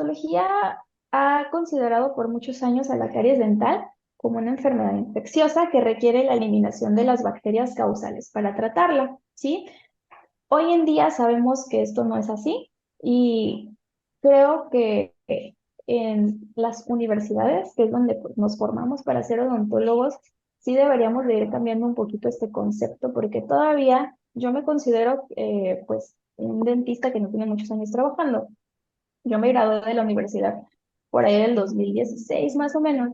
odontología ha considerado por muchos años a la caries dental como una enfermedad infecciosa que requiere la eliminación de las bacterias causales para tratarla, ¿sí? Hoy en día sabemos que esto no es así y creo que en las universidades, que es donde pues, nos formamos para ser odontólogos, sí deberíamos de ir cambiando un poquito este concepto porque todavía yo me considero pues un dentista que no tiene muchos años trabajando. Yo me gradué de la universidad por ahí del 2016 más o menos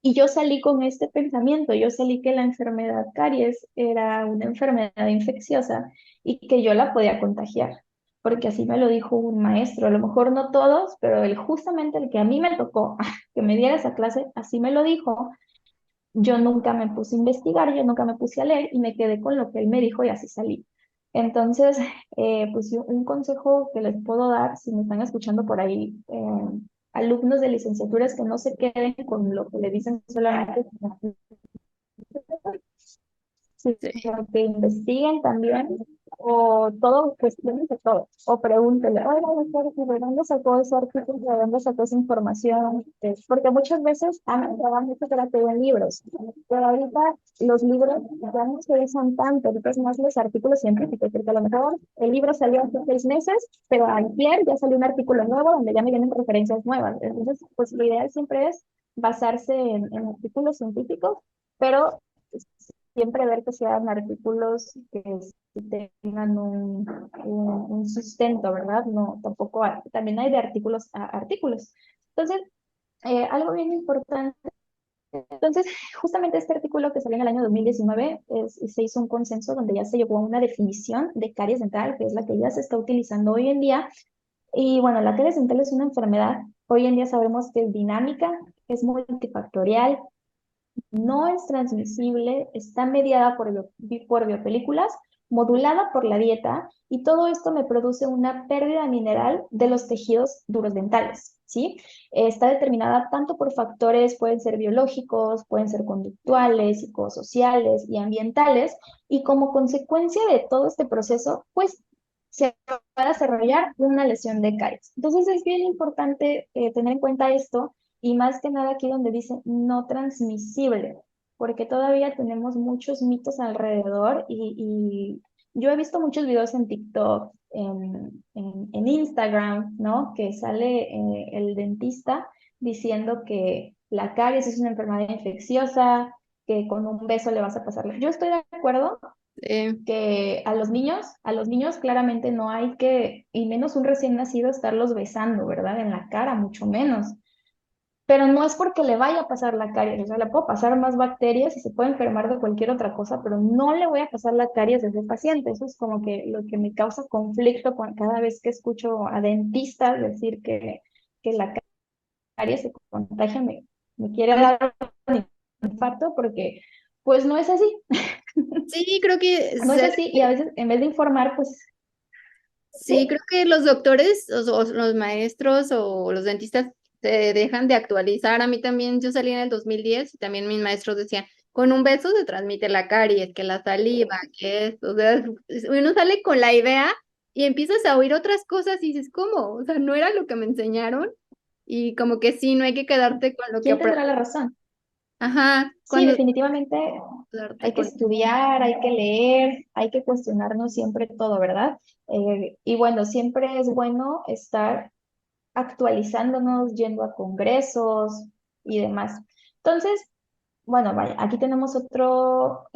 y yo salí con este pensamiento, yo salí que la enfermedad caries era una enfermedad infecciosa y que yo la podía contagiar, porque así me lo dijo un maestro, a lo mejor no todos, pero justamente el que a mí me tocó que me diera esa clase, así me lo dijo. Yo nunca me puse a investigar, yo nunca me puse a leer y me quedé con lo que él me dijo y así salí. Entonces, pues un consejo que les puedo dar, si me están escuchando por ahí, alumnos de licenciaturas que no se queden con lo que le dicen solamente, sino Sí. que investiguen también, o todo, cuestiones de todo, o pregúntele, oiga, doctor, ¿y de dónde sacó ese artículo? ¿De dónde sacó esa información? Porque muchas veces han trabajado mucho que la que en libros, pero ahorita los libros ya no se usan tanto, ahorita es más los artículos científicos, porque a lo mejor el libro salió hace 6 meses, pero ayer ya salió un artículo nuevo donde ya me vienen referencias nuevas. Entonces, pues lo ideal siempre es basarse en artículos científicos, pero siempre ver que sean artículos que tengan un sustento, ¿verdad? No, tampoco también hay de artículos a artículos. Entonces, algo bien importante. Entonces, justamente este artículo que salió en el año 2019 se hizo un consenso donde ya se llegó a una definición de caries dental, que es la que ya se está utilizando hoy en día. Y bueno, la caries dental es una enfermedad. Hoy en día sabemos que es dinámica, es multifactorial, no es transmisible, está mediada por biopelículas, modulada por la dieta, y todo esto me produce una pérdida mineral de los tejidos duros dentales, ¿sí? Está determinada tanto por factores, pueden ser biológicos, pueden ser conductuales, psicosociales y ambientales, y como consecuencia de todo este proceso, pues se va a desarrollar una lesión de caries. Entonces es bien importante tener en cuenta esto y más que nada aquí donde dice no transmisible, porque todavía tenemos muchos mitos alrededor y yo he visto muchos videos en TikTok, en Instagram, ¿no? Que sale el dentista diciendo que la caries es una enfermedad infecciosa, que con un beso le vas a pasar. Yo estoy de acuerdo que a los niños claramente no hay que, y menos un recién nacido, estarlos besando, ¿verdad? En la cara, mucho menos. Pero no es porque le vaya a pasar la caries, o sea, le puedo pasar más bacterias y se puede enfermar de cualquier otra cosa, pero no le voy a pasar la caries a ese paciente. Eso es como que lo que me causa conflicto cada vez que escucho a dentistas decir que la caries se contagia, me quiere dar un infarto porque pues no es así, Sí, creo que no es así y a veces en vez de informar, pues sí, sí. creo que los doctores o los maestros o los dentistas se dejan de actualizar. A mí también, yo salí en el 2010 y también mis maestros decían, con un beso se transmite la caries, que la saliva, que esto, o sea, uno sale con la idea y empiezas a oír otras cosas y dices, ¿cómo? O sea, no era lo que me enseñaron y como que sí, no hay que quedarte con lo que ¿Quién aprendes. tendrá la razón? Ajá, Sí, cuando definitivamente quedarte hay que con... estudiar, hay que leer, hay que cuestionarnos siempre todo, ¿verdad? Y bueno, siempre es bueno estar actualizándonos, yendo a congresos y demás. Entonces, bueno, vaya, aquí tenemos otro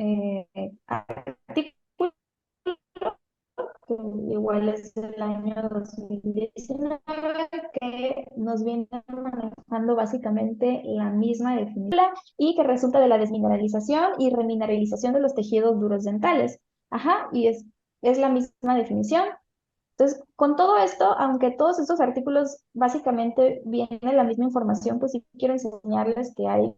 artículo que igual es del año 2019, que nos viene manejando básicamente la misma definición y que resulta de la desmineralización y remineralización de los tejidos duros dentales. Ajá, y es la misma definición. Entonces, con todo esto, aunque todos estos artículos básicamente vienen la misma información, pues sí quiero enseñarles que hay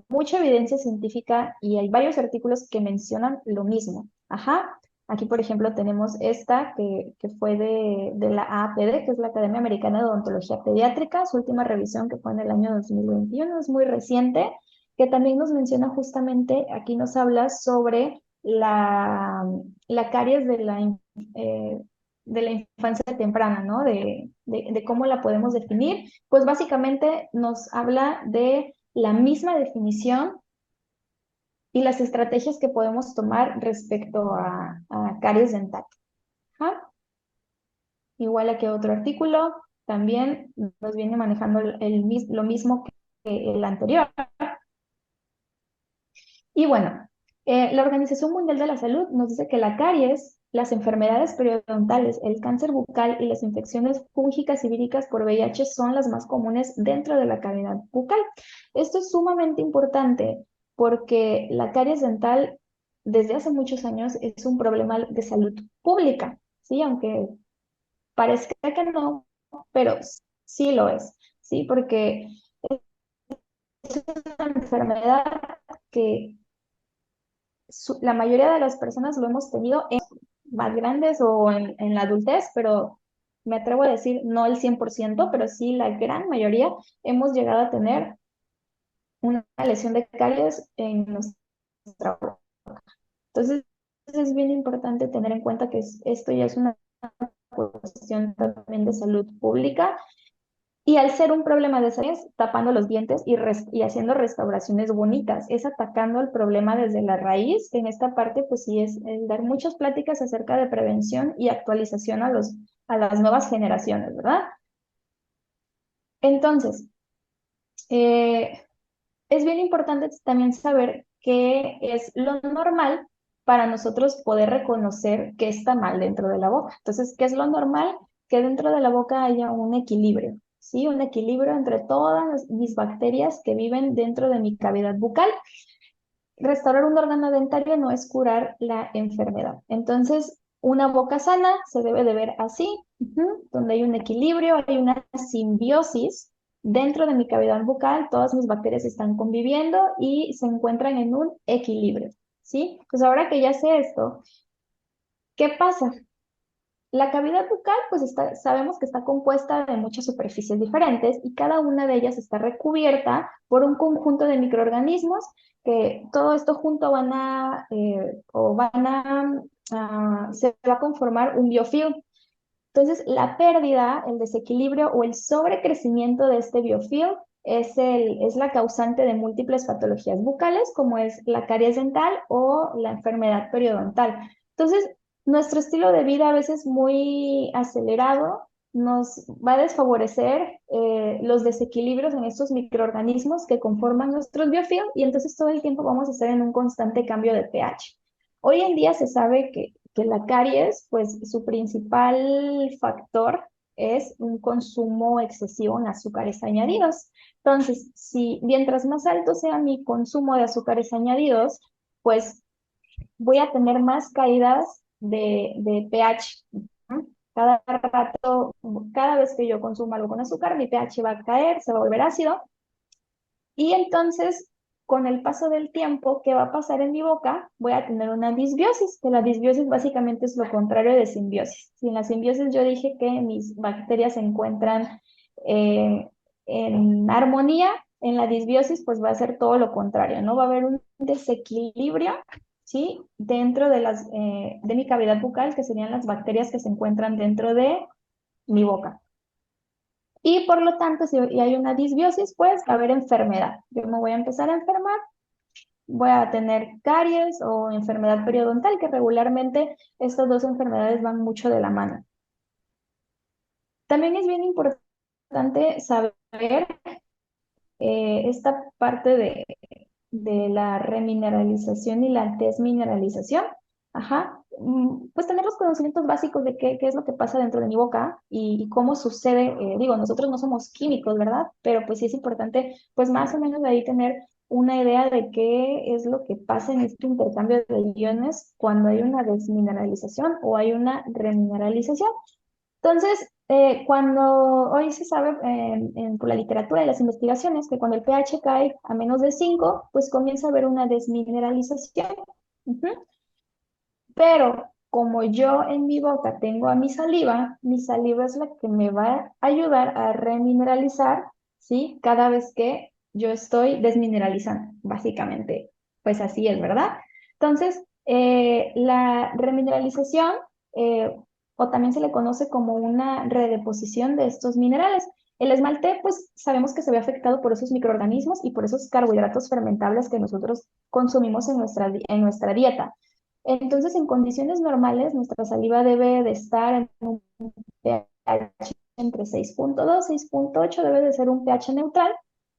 mucha evidencia científica y hay varios artículos que mencionan lo mismo. Ajá. Aquí, por ejemplo, tenemos esta que fue de la AAPD, que es la Academia Americana de Odontología Pediátrica, su última revisión que fue en el año 2021, es muy reciente, que también nos menciona justamente, aquí nos habla sobre la caries de la de la infancia temprana, ¿no? De cómo la podemos definir, pues básicamente nos habla de la misma definición y las estrategias que podemos tomar respecto a caries dental. Ajá. Igual a que otro artículo, también nos viene manejando lo mismo que el anterior. Y bueno, la Organización Mundial de la Salud nos dice que la caries, las enfermedades periodontales, el cáncer bucal y las infecciones fúngicas y víricas por VIH son las más comunes dentro de la cavidad bucal. Esto es sumamente importante porque la caries dental desde hace muchos años es un problema de salud pública, ¿sí? Aunque parezca que no, pero sí lo es, ¿sí? Porque es una enfermedad que la mayoría de las personas lo hemos tenido en más grandes o en la adultez, pero me atrevo a decir no el 100%, pero sí la gran mayoría hemos llegado a tener una lesión de caries en nuestra boca. Entonces, es bien importante tener en cuenta que esto ya es una cuestión también de salud pública. Y al ser un problema de salud, tapando los dientes y haciendo restauraciones bonitas, es atacando el problema desde la raíz. En esta parte, pues sí, es dar muchas pláticas acerca de prevención y actualización a las nuevas generaciones, ¿verdad? Entonces, eh, es bien importante también saber qué es lo normal para nosotros poder reconocer qué está mal dentro de la boca. Entonces, ¿qué es lo normal? Que dentro de la boca haya un equilibrio, ¿sí? Un equilibrio entre todas mis bacterias que viven dentro de mi cavidad bucal. Restaurar un órgano dentario no es curar la enfermedad. Entonces, una boca sana se debe de ver así, donde hay un equilibrio, hay una simbiosis dentro de mi cavidad bucal, todas mis bacterias están conviviendo y se encuentran en un equilibrio, ¿sí? Pues ahora que ya sé esto, ¿qué pasa? La cavidad bucal, pues sabemos que está compuesta de muchas superficies diferentes y cada una de ellas está recubierta por un conjunto de microorganismos que todo esto junto se va a conformar un biofilm. Entonces, la pérdida, el desequilibrio o el sobrecrecimiento de este biofilm es la causante de múltiples patologías bucales, como es la caries dental o la enfermedad periodontal. Entonces, nuestro estilo de vida a veces muy acelerado nos va a desfavorecer los desequilibrios en estos microorganismos que conforman nuestros biofilm y entonces todo el tiempo vamos a estar en un constante cambio de pH. Hoy en día se sabe que la caries, pues su principal factor es un consumo excesivo en azúcares añadidos. Entonces, si mientras más alto sea mi consumo de azúcares añadidos, pues voy a tener más caídas de pH. ¿No? Cada rato, cada vez que yo consumo algo con azúcar, mi pH va a caer, se va a volver ácido y entonces, con el paso del tiempo, ¿qué va a pasar en mi boca? Voy a tener una disbiosis, que la disbiosis básicamente es lo contrario de simbiosis. Si en la simbiosis yo dije que mis bacterias se encuentran eh, en armonía, en la disbiosis pues va a ser todo lo contrario, ¿no? Va a haber un desequilibrio, ¿sí? Dentro de mi cavidad bucal, que serían las bacterias que se encuentran dentro de mi boca. Y por lo tanto, si hay una disbiosis, pues va a haber enfermedad. Yo me voy a empezar a enfermar, voy a tener caries o enfermedad periodontal, que regularmente estas dos enfermedades van mucho de la mano. También es bien importante saber esta parte de la remineralización y la desmineralización. Ajá. Pues tener los conocimientos básicos de qué es lo que pasa dentro de mi boca y cómo sucede. Digo, nosotros no somos químicos, ¿verdad? Pero pues sí es importante, pues más o menos de ahí tener una idea de qué es lo que pasa en este intercambio de iones cuando hay una desmineralización o hay una remineralización. Entonces, cuando hoy se sabe por la literatura y las investigaciones que cuando el pH cae a menos de 5, pues comienza a haber una desmineralización. Ujú. Pero como yo en mi boca tengo a mi saliva es la que me va a ayudar a remineralizar, ¿sí? Cada vez que yo estoy desmineralizando, básicamente. Pues así es, ¿verdad? Entonces, la remineralización, eh, o también se le conoce como una redeposición de estos minerales. El esmalte, pues sabemos que se ve afectado por esos microorganismos y por esos carbohidratos fermentables que nosotros consumimos en nuestra dieta. Entonces, en condiciones normales, nuestra saliva debe de estar en un pH entre 6.2 y 6.8, debe de ser un pH neutral.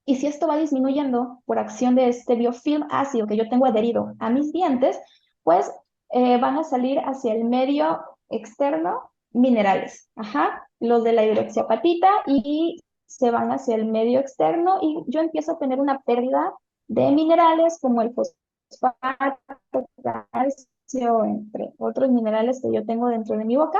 Y si esto va disminuyendo por acción de este biofilm ácido que yo tengo adherido a mis dientes, pues van a salir hacia el medio externo minerales, ajá, los de la hidroxiapatita y se van hacia el medio externo y yo empiezo a tener una pérdida de minerales como el fosfato, calcio, entre otros minerales que yo tengo dentro de mi boca.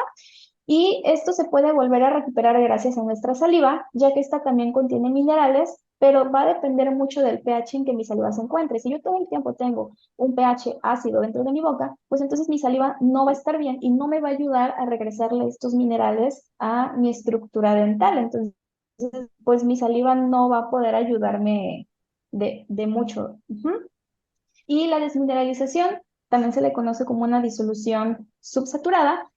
Y esto se puede volver a recuperar gracias a nuestra saliva, ya que esta también contiene minerales, pero va a depender mucho del pH en que mi saliva se encuentre. Si yo todo el tiempo tengo un pH ácido dentro de mi boca, pues entonces mi saliva no va a estar bien y no me va a ayudar a regresarle estos minerales a mi estructura dental. Entonces, pues mi saliva no va a poder ayudarme de mucho. Y la desmineralización también se le conoce como una disolución subsaturada.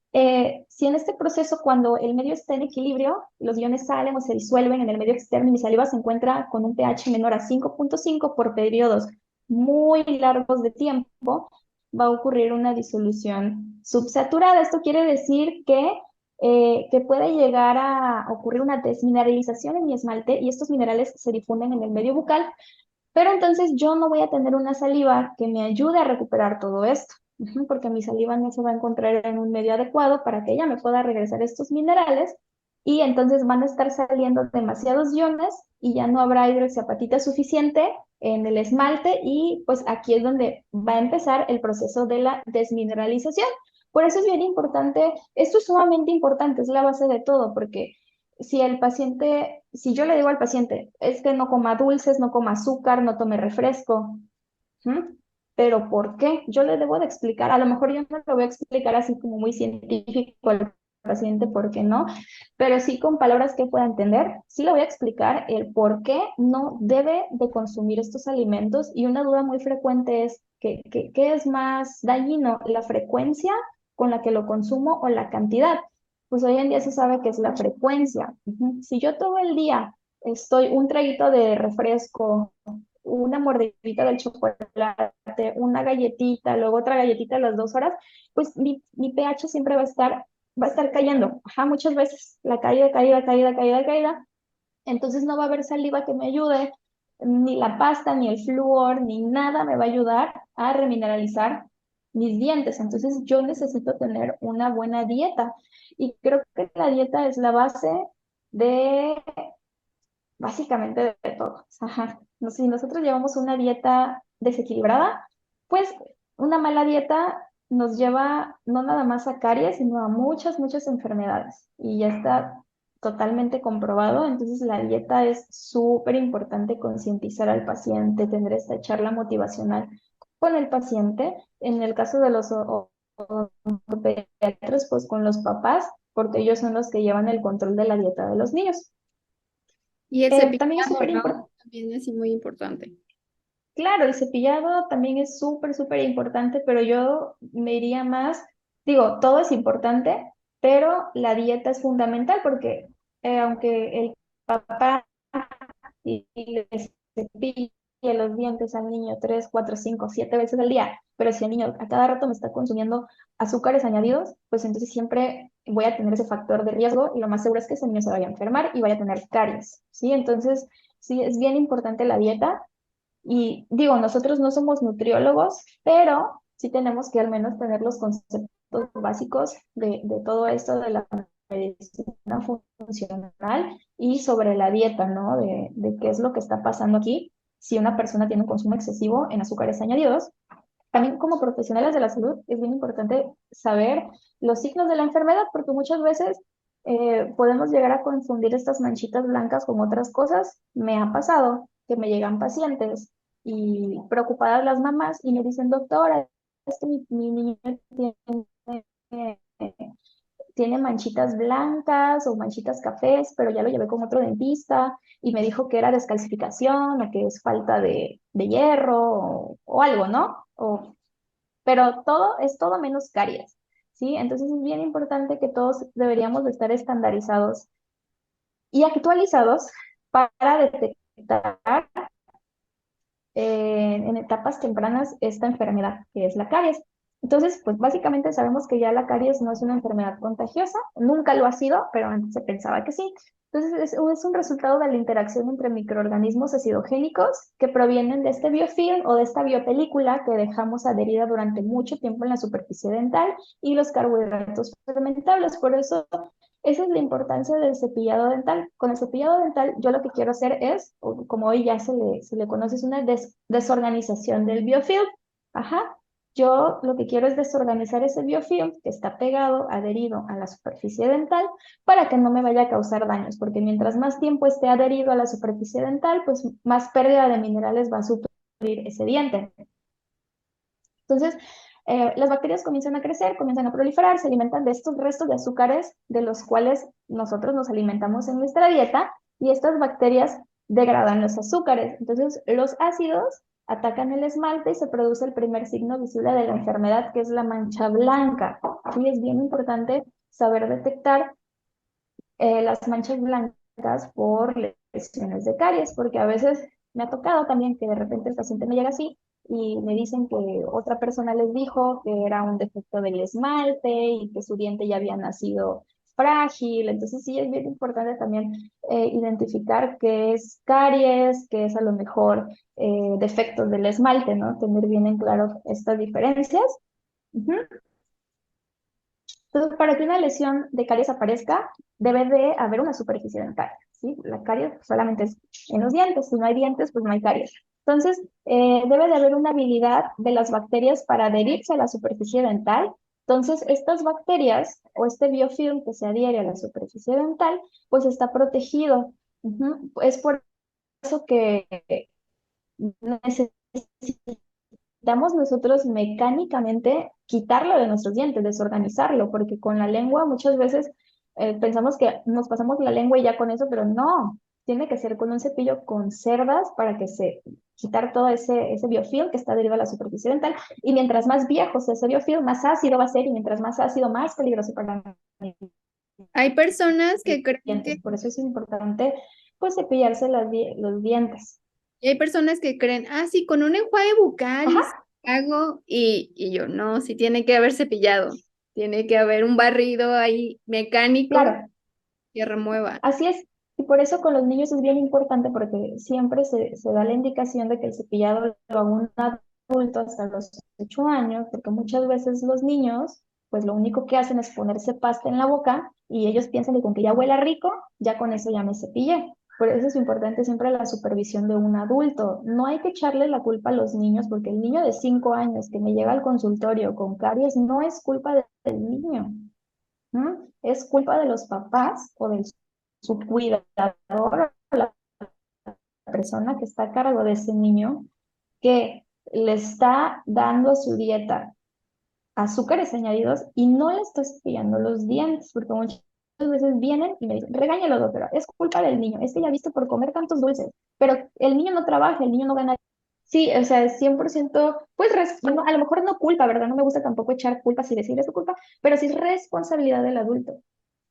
Si en este proceso, cuando el medio está en equilibrio, los iones salen o se disuelven en el medio externo y mi saliva se encuentra con un pH menor a 5.5 por periodos muy largos de tiempo, va a ocurrir una disolución subsaturada. Esto quiere decir que puede llegar a ocurrir una desmineralización en mi esmalte y estos minerales se difunden en el medio bucal, pero entonces yo no voy a tener una saliva que me ayude a recuperar todo esto, porque mi saliva no se va a encontrar en un medio adecuado para que ella me pueda regresar estos minerales y entonces van a estar saliendo demasiados iones y ya no habrá hidroxiapatita suficiente en el esmalte y pues aquí es donde va a empezar el proceso de la desmineralización. Por eso es bien importante, esto es sumamente importante, es la base de todo, porque si yo le digo al paciente, es que no coma dulces, no coma azúcar, no tome refresco, ¿m? Pero ¿por qué? Yo le debo de explicar, a lo mejor yo no lo voy a explicar así como muy científico al paciente, ¿por qué no? Pero sí con palabras que pueda entender, sí le voy a explicar el por qué no debe de consumir estos alimentos y una duda muy frecuente es ¿qué es más dañino, la frecuencia con la que lo consumo o la cantidad? Pues hoy en día se sabe que es la frecuencia. Si yo todo el día estoy un traguito de refresco, una mordidita del chocolate, una galletita, luego otra galletita a las 2 horas, pues mi pH siempre va a estar cayendo. Ajá, muchas veces la caída, caída, caída, caída, caída. Entonces no va a haber saliva que me ayude, ni la pasta, ni el flúor, ni nada me va a ayudar a remineralizar mis dientes. Entonces yo necesito tener una buena dieta. Y creo que la dieta es la base de básicamente de todo. Ajá. Si nosotros llevamos una dieta desequilibrada, pues una mala dieta nos lleva no nada más a caries, sino a muchas, muchas enfermedades. Y ya está totalmente comprobado. Entonces la dieta es súper importante concientizar al paciente, tener esta charla motivacional con el paciente. En el caso de los pediatras, pues con los papás, porque ellos son los que llevan el control de la dieta de los niños. Y el También es cepillado, súper ¿no? importante, También es muy importante. claro, el cepillado también es súper, súper importante, pero yo me iría más, digo, todo es importante, pero la dieta es fundamental porque aunque el papá y le cepille los dientes al niño 3, 4, 5, 7 veces al día, pero si el niño a cada rato me está consumiendo azúcares añadidos, pues entonces siempre voy a tener ese factor de riesgo y lo más seguro es que ese niño se vaya a enfermar y vaya a tener caries, ¿sí? Entonces, sí, es bien importante la dieta y digo, nosotros no somos nutriólogos, pero sí tenemos que al menos tener los conceptos básicos de todo esto de la medicina funcional y sobre la dieta, ¿no? De qué es lo que está pasando aquí si una persona tiene un consumo excesivo en azúcares añadidos. También como profesionales de la salud es bien importante saber los signos de la enfermedad porque muchas veces podemos llegar a confundir estas manchitas blancas con otras cosas. Me ha pasado que me llegan pacientes y preocupadas las mamás y me dicen, doctora, es que mi niño tiene, tiene manchitas blancas o manchitas cafés, pero ya lo llevé con otro dentista y me dijo que era descalcificación o que es falta de hierro o algo, ¿no? Pero todo es todo menos caries. ¿sí? Entonces es bien importante que todos deberíamos de estar estandarizados y actualizados para detectar en etapas tempranas esta enfermedad que es la caries. Entonces, pues básicamente sabemos que ya la caries no es una enfermedad contagiosa, nunca lo ha sido, pero antes se pensaba que sí. Entonces, es un resultado de la interacción entre microorganismos acidogénicos que provienen de este biofilm o de esta biopelícula que dejamos adherida durante mucho tiempo en la superficie dental y los carbohidratos fermentables. Por eso esa es la importancia del cepillado dental. Con el cepillado dental, yo lo que quiero hacer es, como hoy ya se le conoce, es una desorganización del biofilm. Ajá. Yo lo que quiero es desorganizar ese biofilm que está pegado, adherido a la superficie dental, para que no me vaya a causar daños, porque mientras más tiempo esté adherido a la superficie dental, pues más pérdida de minerales va a sufrir ese diente. Entonces, las bacterias comienzan a crecer, comienzan a proliferar, se alimentan de estos restos de azúcares de los cuales nosotros nos alimentamos en nuestra dieta y estas bacterias degradan los azúcares. Entonces, los ácidos atacan el esmalte y se produce el primer signo visible de la enfermedad, que es la mancha blanca. Y es bien importante saber detectar las manchas blancas por lesiones de caries, porque a veces me ha tocado también que de repente el paciente me llega así y me dicen que otra persona les dijo que era un defecto del esmalte y que su diente ya había nacido frágil. Entonces sí es bien importante también identificar qué es caries, qué es a lo mejor defectos del esmalte, ¿no? Tener bien en claro estas diferencias. Ujú. Entonces, para que una lesión de caries aparezca, debe de haber una superficie dental, ¿sí? La caries solamente es en los dientes. Si no hay dientes, pues no hay caries. Entonces, debe de haber una habilidad de las bacterias para adherirse a la superficie dental. Entonces, estas bacterias o este biofilm que se adhiere a la superficie dental, pues está protegido. Ujú. Es por eso que necesitamos nosotros mecánicamente quitarlo de nuestros dientes, desorganizarlo, porque con la lengua muchas veces pensamos que nos pasamos la lengua y ya con eso, pero no, tiene que ser con un cepillo con cerdas para que se quitar todo ese biofilm que está derivado de la superficie dental, y mientras más viejo sea ese biofilm, más ácido va a ser, y mientras más ácido, más peligroso para los Hay personas que creen que dientes. Por eso es importante, pues, cepillarse los dientes. Y hay personas que creen, ah, sí, con un enjuague bucal y Ajá, hago, y yo no, sí tiene que haber cepillado, tiene que haber un barrido ahí mecánico claro. que remueva. Así es, y por eso con los niños es bien importante porque siempre se da la indicación de que el cepillado lo haga un adulto hasta los 8 años, porque muchas veces los niños, pues lo único que hacen es ponerse pasta en la boca y ellos piensan que con que ya huela rico, ya con eso ya me cepillé. Por eso es importante siempre la supervisión de un adulto. No hay que echarle la culpa a los niños, porque el niño de 5 años que me llega al consultorio con caries no es culpa del niño. ¿No? Es culpa de los papás o de su cuidador, la persona que está a cargo de ese niño, que le está dando a su dieta azúcares añadidos y no le está cepillando los dientes, porque muchas veces vienen y me dicen, regáñalo, doctora, es culpa del niño, es que ya ha visto por comer tantos dulces, pero el niño no trabaja, el niño no gana. Sí, o sea, es 100%, pues a lo mejor no culpa, ¿verdad? No me gusta tampoco echar culpas y decir es tu culpa, pero sí es responsabilidad del adulto,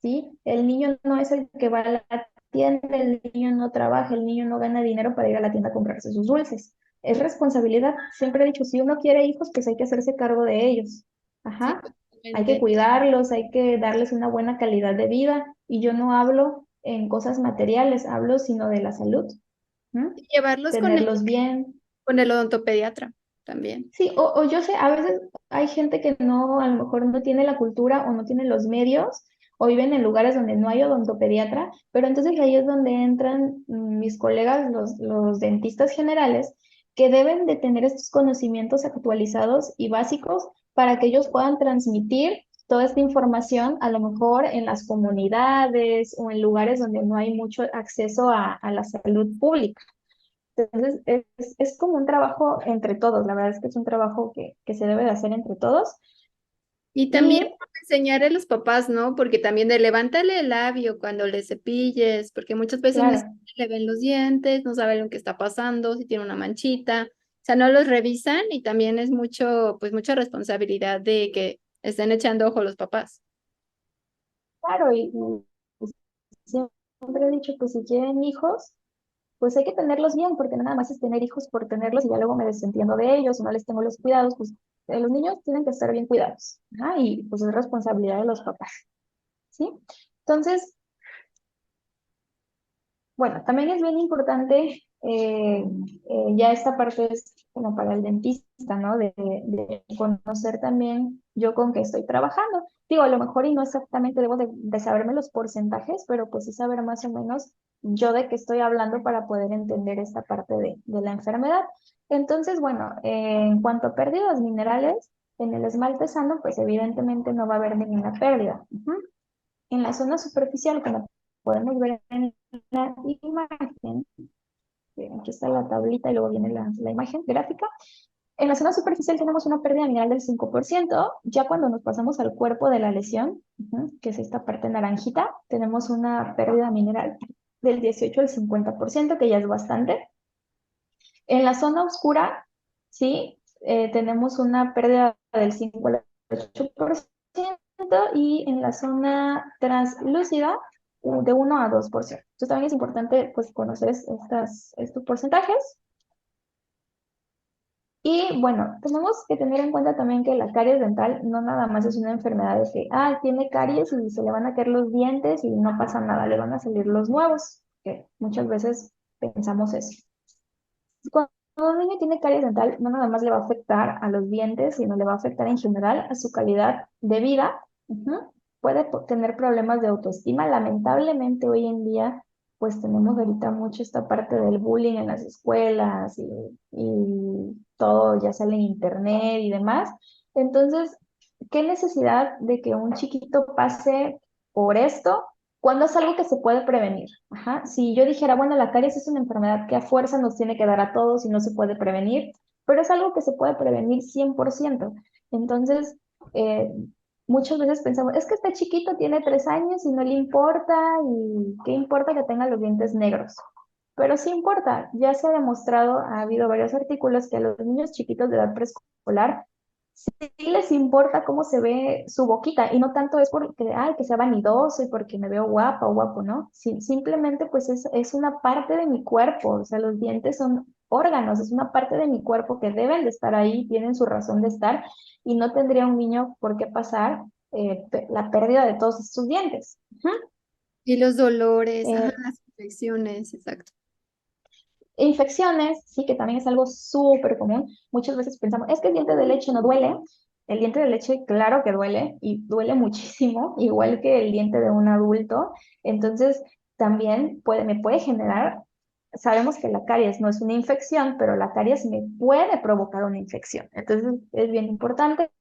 ¿sí? El niño no es el que va a la tienda, el niño no trabaja, el niño no gana dinero para ir a la tienda a comprarse sus dulces. Es responsabilidad. Siempre he dicho, si uno quiere hijos, pues hay que hacerse cargo de ellos. Sí, Ajá. Hay que totalmente. cuidarlos, hay que darles una buena calidad de vida. Y yo no hablo en cosas materiales, hablo sino de la salud. ¿M? Y llevarlos Tenerlos bien. con el odontopediatra también. Sí, o yo sé, a veces hay gente que no, a lo mejor no tiene la cultura o no tiene los medios o viven en lugares donde no hay odontopediatra, pero entonces ahí es donde entran mis colegas, los dentistas generales, que deben de tener estos conocimientos actualizados y básicos para que ellos puedan transmitir toda esta información, a lo mejor en las comunidades o en lugares donde no hay mucho acceso a la salud pública. Entonces, es como un trabajo entre todos, la verdad es que es un trabajo que se debe de hacer entre todos. Y también Y enseñar a los papás, ¿no? Porque también de levántale el labio cuando le cepilles, porque muchas veces no claro, le ven los dientes, no saben lo que está pasando, si tiene una manchita, o sea, no los revisan y también es mucho, pues mucha responsabilidad de que estén echando ojo los papás. Claro, y siempre he dicho que si quieren hijos, pues hay que tenerlos bien, porque no nada más es tener hijos por tenerlos y ya luego me desentiendo de ellos o no les tengo los cuidados, pues los niños tienen que estar bien cuidados. Ajá, y pues es responsabilidad de los papás, ¿sí? Entonces, bueno, también es bien importante, ya esta parte es como para el dentista, ¿no? De conocer también yo con qué estoy trabajando. Digo, a lo mejor y no exactamente debo de saberme los porcentajes, pero pues sí saber más o menos yo de qué estoy hablando para poder entender esta parte de la enfermedad. Entonces, bueno, en cuanto a pérdidas minerales, en el esmalte sano, pues evidentemente no va a haber ninguna pérdida. Ujú. En la zona superficial, como podemos ver en la imagen, aquí está la tablita y luego viene la imagen gráfica. En la zona superficial tenemos una pérdida mineral del 5%. Ya cuando nos pasamos al cuerpo de la lesión, que es esta parte naranjita, tenemos una pérdida mineral del 18 al 50%, que ya es bastante. En la zona oscura, sí, tenemos una pérdida del 5 al 8%, y en la zona translúcida de 1 a 2%. Entonces también es importante pues conocer estos porcentajes. Y bueno, tenemos que tener en cuenta también que la caries dental no nada más es una enfermedad de que, tiene caries y se le van a caer los dientes y no pasa nada, le van a salir los nuevos, que muchas veces pensamos eso. Cuando un niño tiene caries dental, no nada más le va a afectar a los dientes, sino le va a afectar en general a su calidad de vida. Ujú. Puede tener problemas de autoestima. Lamentablemente hoy en día, pues tenemos ahorita mucho esta parte del bullying en las escuelas y todo ya sale en internet y demás. Entonces, ¿qué necesidad de que un chiquito pase por esto cuando es algo que se puede prevenir? Ajá. Si yo dijera, bueno, la caries es una enfermedad que a fuerza nos tiene que dar a todos y no se puede prevenir, pero es algo que se puede prevenir 100%. Entonces, eh, muchas veces pensamos, es que este chiquito tiene 3 años y no le importa, y qué importa que tenga los dientes negros. Pero sí importa, ya se ha demostrado, ha habido varios artículos que a los niños chiquitos de edad preescolar sí les importa cómo se ve su boquita, y no tanto es porque, que sea vanidoso y porque me veo guapa o guapo, ¿no? Simplemente pues es una parte de mi cuerpo, o sea, los dientes son órganos, es una parte de mi cuerpo que deben de estar ahí, tienen su razón de estar, y no tendría un niño por qué pasar la pérdida de todos estos dientes. Ujú. Y los dolores, ajá, Eh, las infecciones, exacto. Infecciones, sí, que también es algo súper común. Muchas veces pensamos, es que el diente de leche no duele. El diente de leche, claro que duele y duele muchísimo, igual que el diente de un adulto. Entonces, también me puede generar, sabemos que la caries no es una infección, pero la caries me puede provocar una infección. Entonces, es bien importante.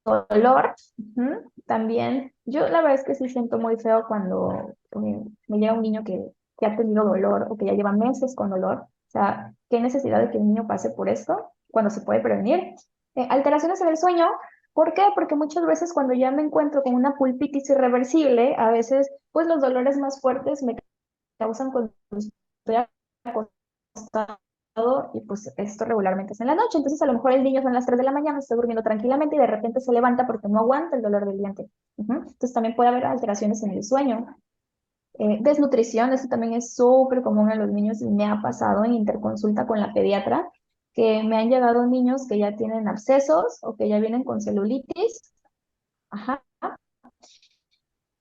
Dolor, también, yo la verdad es que sí siento muy feo cuando me llega un niño que ha tenido dolor o que ya lleva meses con dolor. O sea, qué necesidad de que el niño pase por esto cuando se puede prevenir. Alteraciones en el sueño, ¿por qué? Porque muchas veces cuando ya me encuentro con una pulpitis irreversible, a veces pues los dolores más fuertes me causan cuando estoy acostada, y pues esto regularmente es en la noche. Entonces a lo mejor el niño son las 3 de la mañana, está durmiendo tranquilamente y de repente se levanta porque no aguanta el dolor del diente. Entonces también puede haber alteraciones en el sueño. Desnutrición, eso también es súper común en los niños y me ha pasado en interconsulta con la pediatra, que me han llegado niños que ya tienen abscesos o que ya vienen con celulitis. Ajá.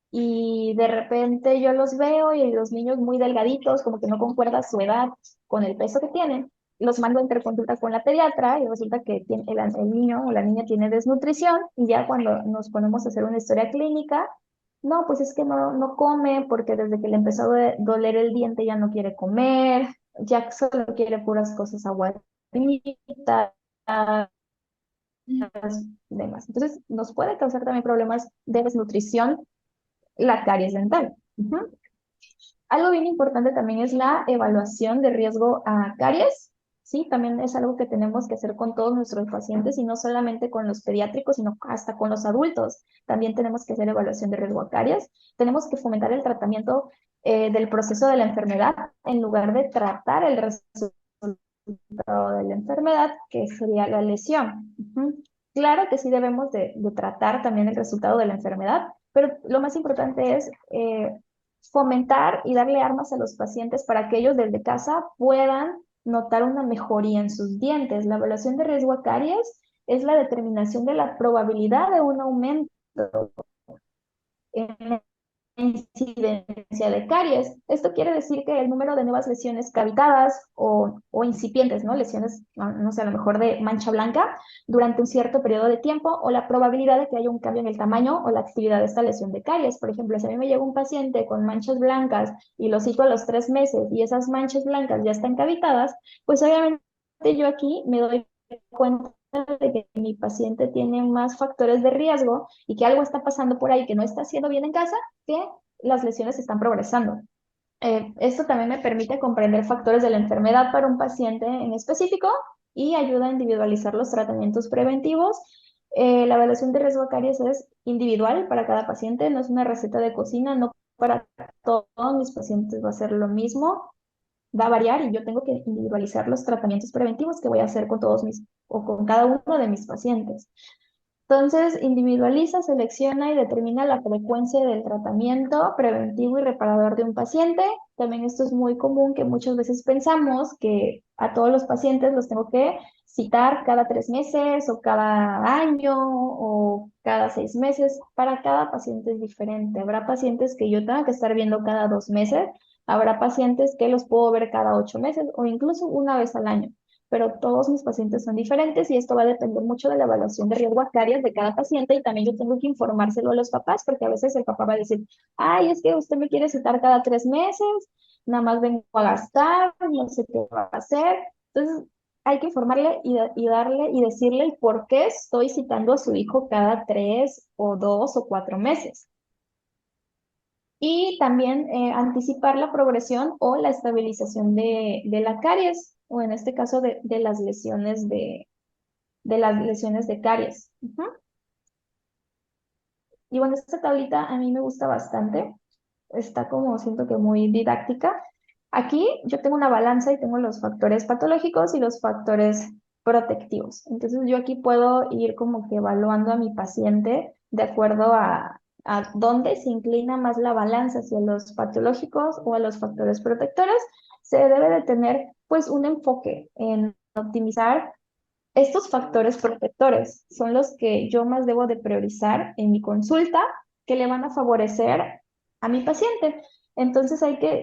Y de repente yo los veo y los niños muy delgaditos, como que no concuerda su edad con el peso que tienen. Los mando a interconsulta con la pediatra y resulta que el niño o la niña tiene desnutrición, y ya cuando nos ponemos a hacer una historia clínica, no, pues es que no come porque desde que le empezó a doler el diente ya no quiere comer, ya solo quiere puras cosas aguaditas, demás. Entonces nos puede causar también problemas de desnutrición la caries dental. Ujú. Algo bien importante también es la evaluación de riesgo a caries. Sí, también es algo que tenemos que hacer con todos nuestros pacientes y no solamente con los pediátricos, sino hasta con los adultos. También tenemos que hacer evaluación de riesgo a caries. Tenemos que fomentar el tratamiento del proceso de la enfermedad en lugar de tratar el resultado de la enfermedad, que sería la lesión. Ujú. claro que sí debemos de tratar también el resultado de la enfermedad, pero lo más importante es fomentar y darle armas a los pacientes para que ellos desde casa puedan notar una mejoría en sus dientes. La evaluación de riesgo a caries es la determinación de la probabilidad de un aumento en incidencia de caries. Esto quiere decir que el número de nuevas lesiones cavitadas o incipientes, ¿no? Lesiones, no sé, a lo mejor de mancha blanca durante un cierto periodo de tiempo o la probabilidad de que haya un cambio en el tamaño o la actividad de esta lesión de caries. Por ejemplo, si a mí me llega un paciente con manchas blancas y lo cito a los 3 meses y esas manchas blancas ya están cavitadas, pues obviamente yo aquí me doy cuenta de que mi paciente tiene más factores de riesgo y que algo está pasando por ahí que no está haciendo bien en casa, que las lesiones están progresando. Esto también me permite comprender factores de la enfermedad para un paciente en específico y ayuda a individualizar los tratamientos preventivos. La evaluación de riesgo de caries es individual para cada paciente, no es una receta de cocina, no para todos mis pacientes va a ser lo mismo, va a variar y yo tengo que individualizar los tratamientos preventivos que voy a hacer con todos mis o con cada uno de mis pacientes. Entonces, individualiza, selecciona y determina la frecuencia del tratamiento preventivo y reparador de un paciente. También esto es muy común que muchas veces pensamos que a todos los pacientes los tengo que citar cada 3 meses o cada año o cada 6 meses. Para cada paciente es diferente. Habrá pacientes que yo tenga que estar viendo cada 2 meses. Habrá pacientes que los puedo ver cada 8 meses o incluso una vez al año, pero todos mis pacientes son diferentes y esto va a depender mucho de la evaluación de riesgo a caries de cada paciente y también yo tengo que informárselo a los papás porque a veces el papá va a decir, ay, es que usted me quiere citar cada 3 meses, nada más vengo a gastar, no sé qué va a hacer. Entonces hay que informarle y darle y decirle el por qué estoy citando a su hijo cada 3 o 2 o 4 meses. Y también anticipar la progresión o la estabilización de la caries, o en este caso de las lesiones de las lesiones de caries. Ujú. Y bueno, esta tablita a mí me gusta bastante. Está como siento que muy didáctica. Aquí yo tengo una balanza y tengo los factores patológicos y los factores protectivos. Entonces yo aquí puedo ir como que evaluando a mi paciente de acuerdo a dónde se inclina más la balanza, hacia los patológicos o a los factores protectores. Se debe de tener pues un enfoque en optimizar estos factores protectores. Son los que yo más debo de priorizar en mi consulta que le van a favorecer a mi paciente. Entonces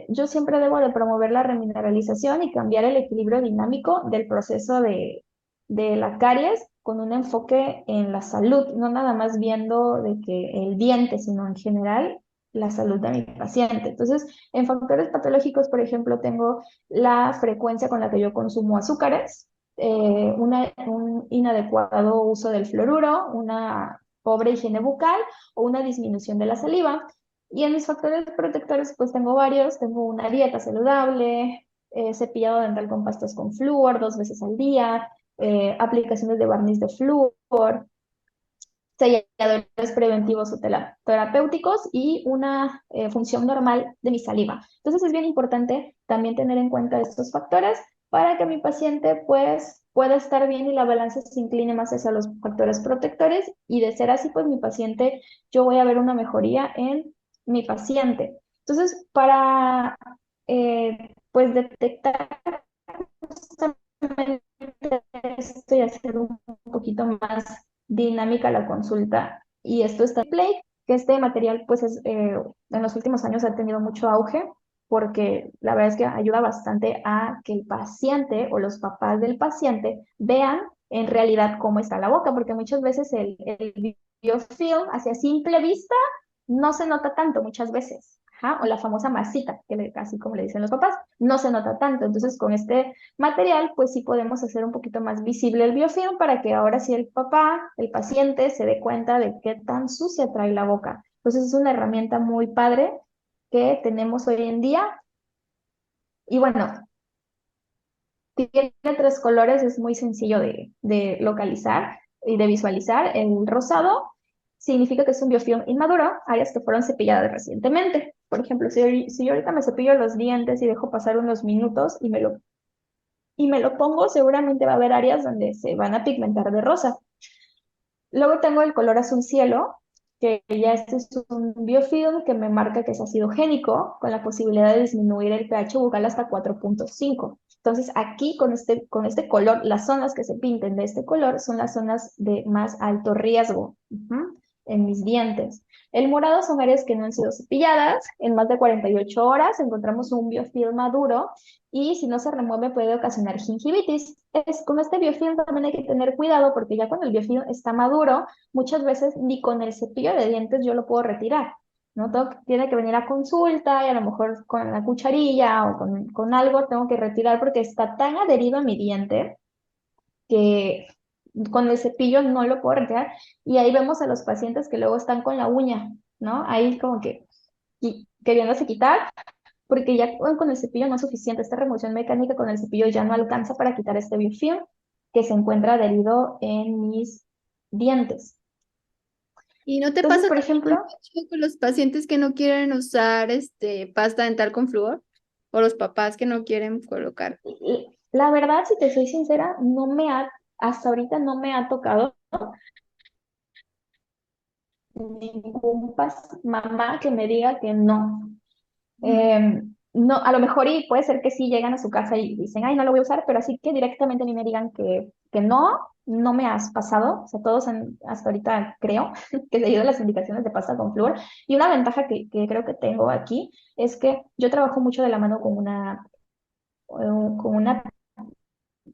yo siempre debo de promover la remineralización y cambiar el equilibrio dinámico del proceso de la caries con un enfoque en la salud, no nada más viendo de que el diente, sino en general la salud de mi paciente. Entonces, en factores patológicos, por ejemplo, tengo la frecuencia con la que yo consumo azúcares, un inadecuado uso del fluoruro, una pobre higiene bucal o una disminución de la saliva. Y en mis factores protectores, pues tengo varios. Tengo una dieta saludable, cepillado dental con pastas con flúor 2 veces al día, aplicaciones de barniz de flúor, selladores preventivos o terapéuticos y una función normal de mi saliva. Entonces es bien importante también tener en cuenta estos factores para que mi paciente pues pueda estar bien y la balanza se incline más hacia los factores protectores y de ser así pues mi paciente, yo voy a ver una mejoría en mi paciente. Entonces pues detectar justamente esto y hacer un poquito más dinámica la consulta. Y esto está en Play, que este material pues en los últimos años ha tenido mucho auge porque la verdad es que ayuda bastante a que el paciente o los papás del paciente vean en realidad cómo está la boca, porque muchas veces el biofilm hacia simple vista no se nota tanto muchas veces. Ajá, o la famosa masita, así como le dicen los papás, no se nota tanto. Entonces, con este material, pues sí podemos hacer un poquito más visible el biofilm para que ahora sí el papá, el paciente, se dé cuenta de qué tan sucia trae la boca. Entonces, es una herramienta muy padre que tenemos hoy en día. Y bueno, tiene 3 colores, es muy sencillo de localizar y de visualizar. El rosado significa que es un biofilm inmaduro, áreas que fueron cepilladas recientemente. Por ejemplo, si yo ahorita me cepillo los dientes y dejo pasar unos minutos y me lo pongo, seguramente va a haber áreas donde se van a pigmentar de rosa. Luego tengo el color azul cielo, que ya este es un biofilm que me marca que es ácido génico, con la posibilidad de disminuir el pH bucal hasta 4.5. Entonces, aquí con este color, las zonas que se pinten de este color son las zonas de más alto riesgo, en mis dientes. El morado son áreas que no han sido cepilladas. En más de 48 horas encontramos un biofilm maduro y si no se remueve puede ocasionar gingivitis. Con este biofilm también hay que tener cuidado porque ya cuando el biofilm está maduro, muchas veces ni con el cepillo de dientes yo lo puedo retirar. ¿No? Tiene que venir a consulta y a lo mejor con la cucharilla o con algo tengo que retirar porque está tan adherido a mi diente que con el cepillo no lo puedo retirar. Y ahí vemos a los pacientes que luego están con la uña, ¿no? Ahí como que queriéndose quitar porque ya con el cepillo no es suficiente. Esta remoción mecánica con el cepillo ya no alcanza para quitar este biofilm que se encuentra adherido en mis dientes. ¿Y no te Entonces, pasa por también ejemplo, mucho con los pacientes que no quieren usar pasta dental con flúor? ¿O los papás que no quieren colocar? la verdad, si te soy sincera, hasta ahorita no me ha tocado ningún mamá que me diga que no. No, a lo mejor y puede ser que sí llegan a su casa y dicen, ay, no lo voy a usar, pero así que directamente a mí me digan que no, no me has pasado. O sea, hasta ahorita creo que he seguido las indicaciones de pasta con flúor. Y una ventaja que creo que tengo aquí es que yo trabajo mucho de la mano con una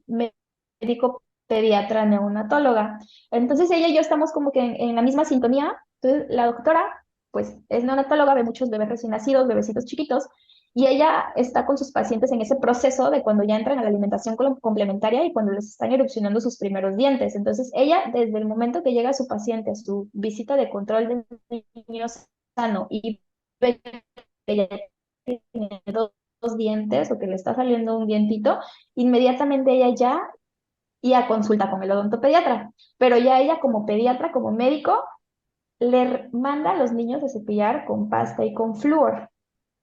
médico pediatra neonatóloga. Entonces ella y yo estamos como que en la misma sintonía. Entonces la doctora, pues es neonatóloga, ve muchos bebés recién nacidos, bebecitos chiquitos, y ella está con sus pacientes en ese proceso de cuando ya entran a la alimentación complementaria y cuando les están erupcionando sus primeros dientes. Entonces ella, desde el momento que llega su paciente a su visita de control del niño sano y ve que ya tiene dos dientes o que le está saliendo un dientito, inmediatamente ella ya y a consulta con el odontopediatra. Pero ya ella como pediatra, como médico, manda a los niños a cepillar con pasta y con flúor.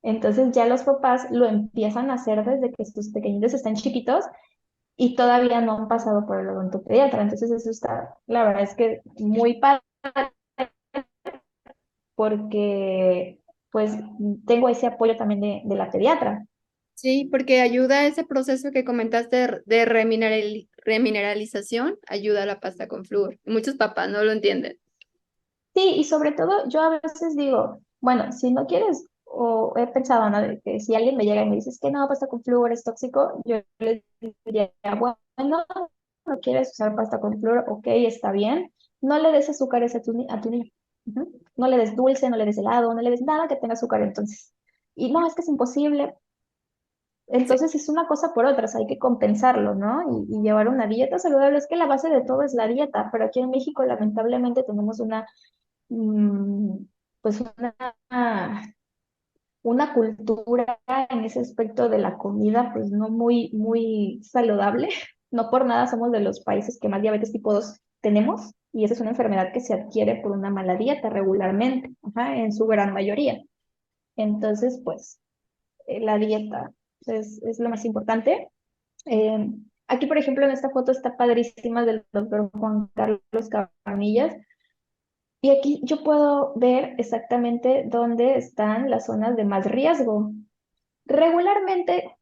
Entonces ya los papás lo empiezan a hacer desde que sus pequeñitos están chiquitos y todavía no han pasado por el odontopediatra. Entonces eso está, la verdad es que muy padre porque pues tengo ese apoyo también de la pediatra. Sí, porque ayuda a ese proceso que comentaste de remineralización, ayuda a la pasta con flúor. Muchos papás no lo entienden. Sí, y sobre todo yo a veces digo, bueno, si no quieres, o he pensado, ¿no? De que si alguien me llega y me dice, es que no, pasta con flúor es tóxico, yo les diría, bueno, no quieres usar pasta con flúor, ok, está bien, no le des azúcares a tu niño. Ujú. No le des dulce, no le des helado, no le des nada que tenga azúcar entonces. Y no, es que es imposible. Sí, Entonces es una cosa por otras, hay que compensarlo, ¿no? Y llevar una dieta saludable. Es que la base de todo es la dieta, pero aquí en México lamentablemente tenemos mm, pues una cultura en ese aspecto de la comida, pues no muy, muy saludable. No por nada somos de los países que más diabetes tipo 2 tenemos, y esa es una enfermedad que se adquiere por una mala dieta regularmente, ajá, en su gran mayoría. Entonces, pues, la dieta es lo más importante. Eh, Aquí, por ejemplo, en esta foto está padrísima del doctor Juan Carlos Cabanillas. Y aquí yo puedo ver exactamente dónde están las zonas de más riesgo. Regularmente,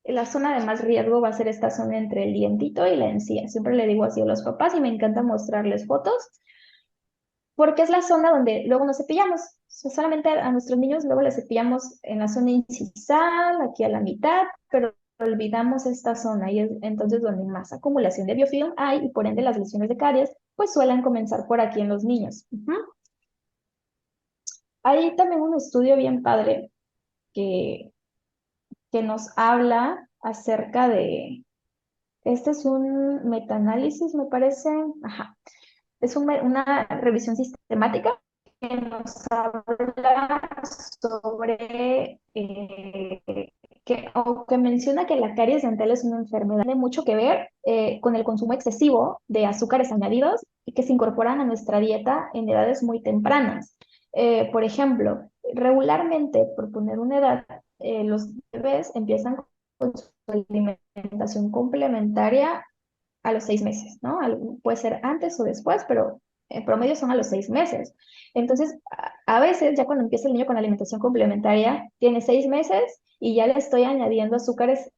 la zona de más riesgo va a ser esta zona entre el dientito y la encía. Siempre le digo así a los papás y me encanta mostrarles fotos porque es la zona donde luego nos cepillamos. O sea, solamente a nuestros niños luego les cepillamos en la zona incisal, aquí a la mitad, pero olvidamos esta zona y es entonces donde más acumulación de biofilm hay y por ende las lesiones de caries pues suelen comenzar por aquí en los niños. Ujú. Hay también un estudio bien padre que, que nos habla acerca este es un metaanálisis, me parece, ajá, es una revisión sistemática que nos habla sobre, o que menciona que la caries dental es una enfermedad de mucho que ver con el consumo excesivo de azúcares añadidos y que se incorporan a nuestra dieta en edades muy tempranas. Por ejemplo, regularmente, por poner una edad, los bebés empiezan con su alimentación complementaria a los 6 meses, ¿no? Puede ser antes o después, pero En promedio son a los 6 meses. Entonces, a veces, ya cuando empieza el niño con la alimentación complementaria, tiene 6 meses y ya le estoy añadiendo azúcares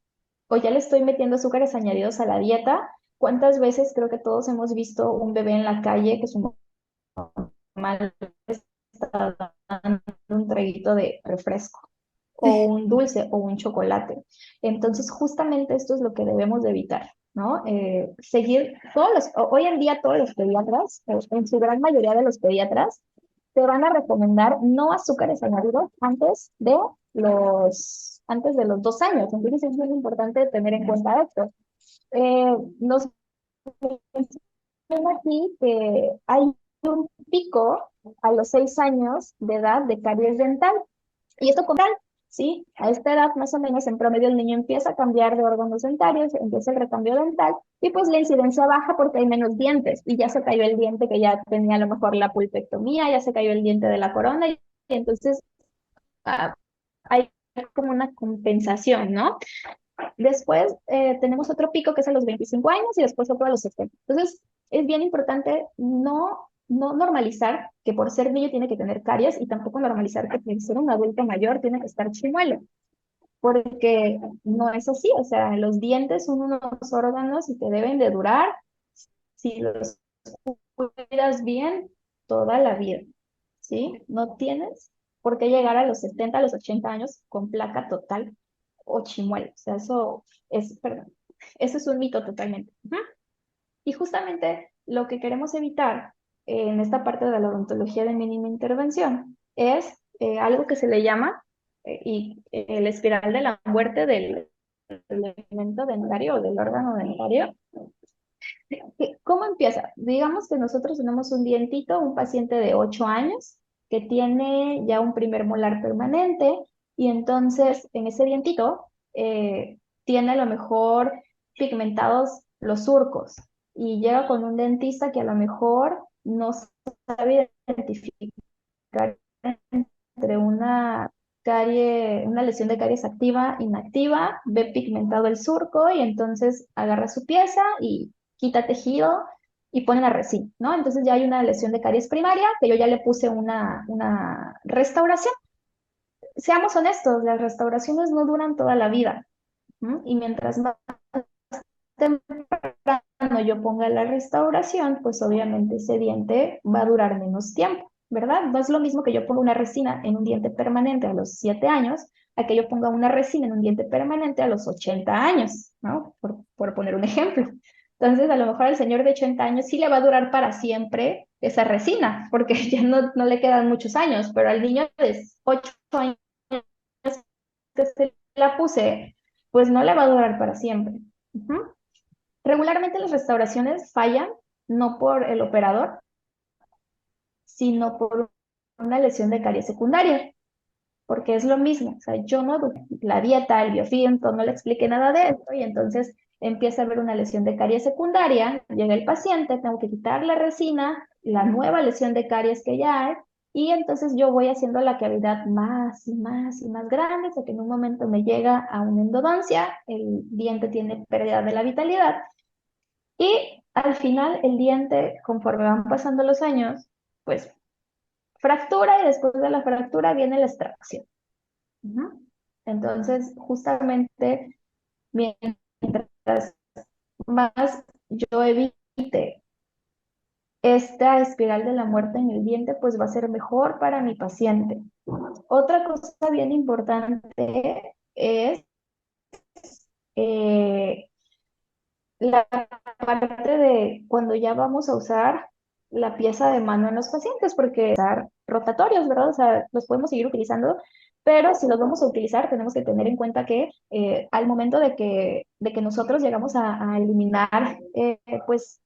o ya le estoy metiendo azúcares añadidos a la dieta. ¿Cuántas veces creo que todos hemos visto un bebé en la calle que su mamá le está dando un traguito de refresco, o un dulce, o un chocolate? Entonces, justamente esto es lo que debemos de evitar, ¿no? Seguir hoy en día todos los pediatras, en su gran mayoría de los pediatras, te van a recomendar no azúcares añadidos antes de los 2 años. Entonces es muy importante tener en cuenta esto. Nos menciona aquí que hay un pico a los 6 años de edad de caries dental. Y esto con tal, ¿sí? A esta edad, más o menos, en promedio, el niño empieza a cambiar de órganos dentarios, empieza el recambio dental, y pues la incidencia baja porque hay menos dientes, y ya se cayó el diente que ya tenía a lo mejor la pulpectomía, ya se cayó el diente de la corona, y entonces ah, hay como una compensación, ¿no? Después tenemos otro pico que es a los 25 años y después otro a los 70. Entonces, es bien importante no normalizar que por ser niño tiene que tener caries y tampoco normalizar que por ser un adulto mayor tiene que estar chimuelo, porque no es así. O sea, los dientes son unos órganos y te deben de durar, si los cuidas bien, toda la vida, ¿sí? No tienes por qué llegar a los 70, a los 80 años con placa total o chimuelo. O sea, perdón, eso es un mito totalmente. Ujú. Y justamente lo que queremos evitar en esta parte de la odontología de mínima intervención es algo que se le llama el espiral de la muerte del elemento dentario o del órgano dentario. ¿Cómo empieza? Digamos que nosotros tenemos un dientito, un paciente de 8 años que tiene ya un primer molar permanente, y entonces en ese dientito tiene a lo mejor pigmentados los surcos, y llega con un dentista que a lo mejor no sabe identificar entre una lesión de caries activa, inactiva, ve pigmentado el surco y entonces agarra su pieza y quita tejido y pone la resina, ¿no? Entonces ya hay una lesión de caries primaria que yo ya le puse una restauración. Seamos honestos, las restauraciones no duran toda la vida, ¿no? Y mientras más temprano yo ponga la restauración, pues obviamente ese diente va a durar menos tiempo, ¿verdad? No es lo mismo que yo ponga una resina en un diente permanente a los 7 años, a que yo ponga una resina en un diente permanente a los 80 años, ¿no? Por poner un ejemplo. Entonces, a lo mejor al señor de 80 años sí le va a durar para siempre esa resina, porque ya no le quedan muchos años, pero al niño de 8 años que se la puse, pues no le va a durar para siempre. Ujú. Regularmente las restauraciones fallan no por el operador, sino por una lesión de caries secundaria, porque es lo mismo. O sea, yo no, la dieta, el biofilm, no le expliqué nada de esto, y entonces empieza a haber una lesión de caries secundaria, llega el paciente, tengo que quitar la resina, la nueva lesión de caries que ya hay, y entonces yo voy haciendo la cavidad más y más y más grande, hasta que en un momento me llega a una endodoncia, el diente tiene pérdida de la vitalidad, y al final el diente, conforme van pasando los años, pues fractura, y después de la fractura viene la extracción. Ujú. Entonces, justamente, mientras más yo evite esta espiral de la muerte en el diente, pues va a ser mejor para mi paciente. Otra cosa bien importante es eh, la parte de cuando ya vamos a usar la pieza de mano en los pacientes, porque estar rotatorios, ¿verdad? O sea, los podemos seguir utilizando, pero si los vamos a utilizar, tenemos que tener en cuenta que al momento de que nosotros llegamos a eliminar, pues,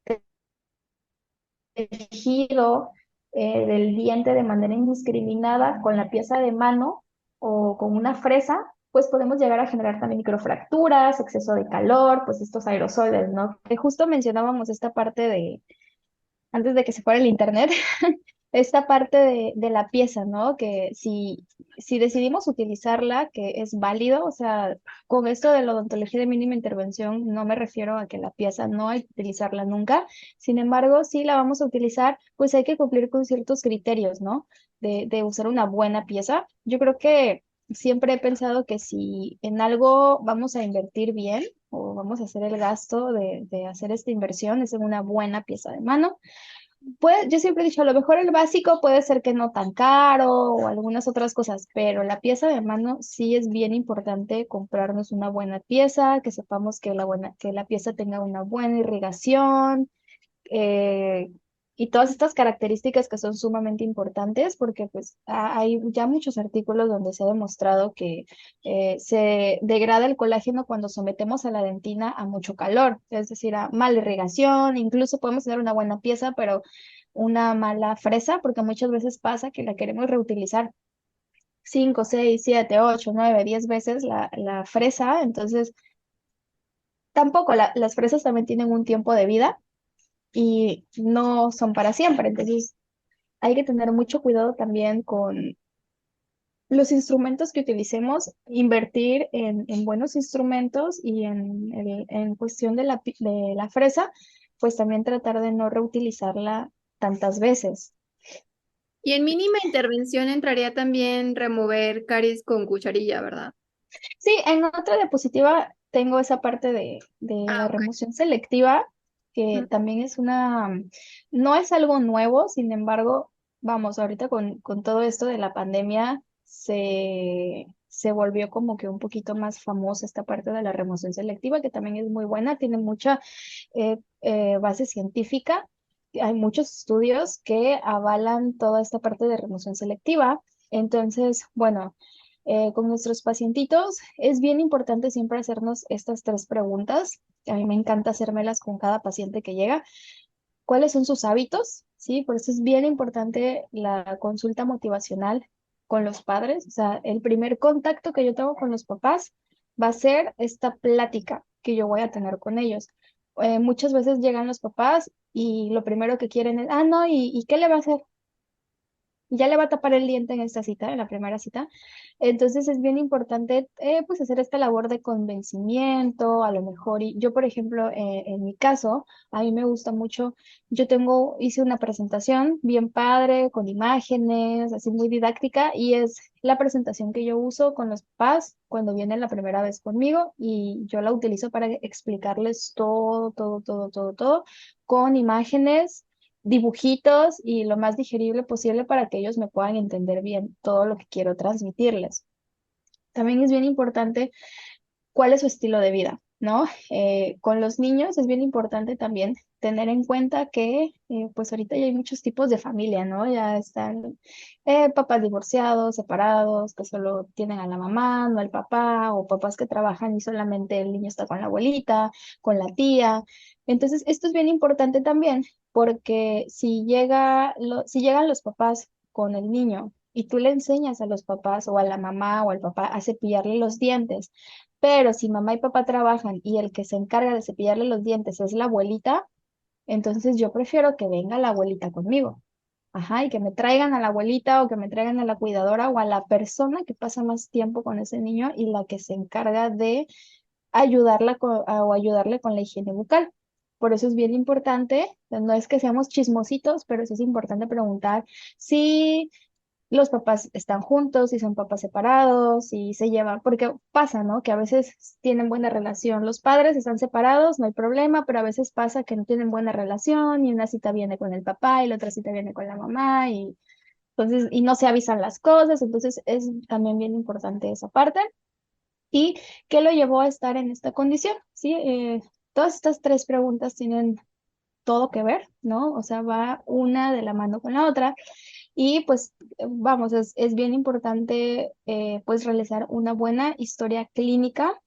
tejido del diente de manera indiscriminada con la pieza de mano o con una fresa, pues podemos llegar a generar también microfracturas, exceso de calor, pues estos aerosoles, ¿no? Que justo mencionábamos esta parte de, antes de que se fuera el internet, esta parte de la pieza, ¿no? Que si decidimos utilizarla, que es válido, o sea, con esto de la odontología de mínima intervención, no me refiero a que la pieza no hay que utilizarla nunca. Sin embargo, si la vamos a utilizar, pues hay que cumplir con ciertos criterios, ¿no? De usar una buena pieza. Yo creo que siempre he pensado que si en algo vamos a invertir bien o vamos a hacer el gasto de hacer esta inversión, es en una buena pieza de mano. Pues yo siempre he dicho, a lo mejor el básico puede ser que no tan caro o algunas otras cosas, pero la pieza de mano sí es bien importante comprarnos una buena pieza, que sepamos que la pieza tenga una buena irrigación, eh, y todas estas características que son sumamente importantes porque pues hay ya muchos artículos donde se ha demostrado que se degrada el colágeno cuando sometemos a la dentina a mucho calor, es decir, a mala irrigación, incluso podemos tener una buena pieza, pero una mala fresa, porque muchas veces pasa que la queremos reutilizar 5, 6, 7, 8, 9, 10 veces la fresa, entonces tampoco las fresas también tienen un tiempo de vida y no son para siempre. Entonces, hay que tener mucho cuidado también con los instrumentos que utilicemos, invertir en buenos instrumentos y en cuestión de de la fresa, pues también tratar de no reutilizarla tantas veces. Y en mínima intervención entraría también remover caries con cucharilla, ¿verdad? Sí, en otra diapositiva tengo esa parte de Ah, la ok. remoción selectiva, que Ujú. también es no es algo nuevo, sin embargo, vamos, ahorita con todo esto de la pandemia se volvió como que un poquito más famosa esta parte de la remoción selectiva, que también es muy buena, tiene mucha base científica. Hay muchos estudios que avalan toda esta parte de remoción selectiva. Entonces, bueno, con nuestros pacientitos es bien importante siempre hacernos estas tres preguntas. A mí me encanta hacérmelas con cada paciente que llega. ¿Cuáles son sus hábitos? Sí, por eso es bien importante la consulta motivacional con los padres. O sea, el primer contacto que yo tengo con los papás va a ser esta plática que yo voy a tener con ellos. Muchas veces llegan los papás y lo primero que quieren es, no, ¿y qué le va a hacer? Ya le va a tapar el diente en esta cita, en la primera cita. Entonces es bien importante pues hacer esta labor de convencimiento, a lo mejor. Y yo, por ejemplo, en mi caso, a mí me gusta mucho, hice una presentación bien padre, con imágenes, así muy didáctica, y es la presentación que yo uso con los papás cuando vienen la primera vez conmigo y yo la utilizo para explicarles todo, todo, todo, todo, todo, con imágenes, dibujitos y lo más digerible posible para que ellos me puedan entender bien todo lo que quiero transmitirles. También es bien importante cuál es su estilo de vida, ¿no? Con los niños es bien importante también tener en cuenta que pues ahorita ya hay muchos tipos de familia, ¿no? Ya están papás divorciados, separados, que solo tienen a la mamá, no al papá, o papás que trabajan y solamente el niño está con la abuelita, con la tía. Entonces, esto es bien importante también, porque si llegan los papás con el niño y tú le enseñas a los papás o a la mamá o al papá a cepillarle los dientes, pero si mamá y papá trabajan y el que se encarga de cepillarle los dientes es la abuelita, entonces yo prefiero que venga la abuelita conmigo. Ajá, y que me traigan a la abuelita o que me traigan a la cuidadora o a la persona que pasa más tiempo con ese niño y la que se encarga de o ayudarle con la higiene bucal. Por eso es bien importante, no es que seamos chismositos, pero sí es importante preguntar si los papás están juntos, si son papás separados, si se llevan, porque pasa, ¿no? Que a veces tienen buena relación. Los padres están separados, no hay problema, pero a veces pasa que no tienen buena relación y una cita viene con el papá y la otra cita viene con la mamá y entonces, y no se avisan las cosas, entonces es también bien importante esa parte. ¿Y qué lo llevó a estar en esta condición? Sí, todas estas tres preguntas tienen todo que ver, ¿no? O sea, va una de la mano con la otra. Y pues vamos, es bien importante pues realizar una buena historia clínica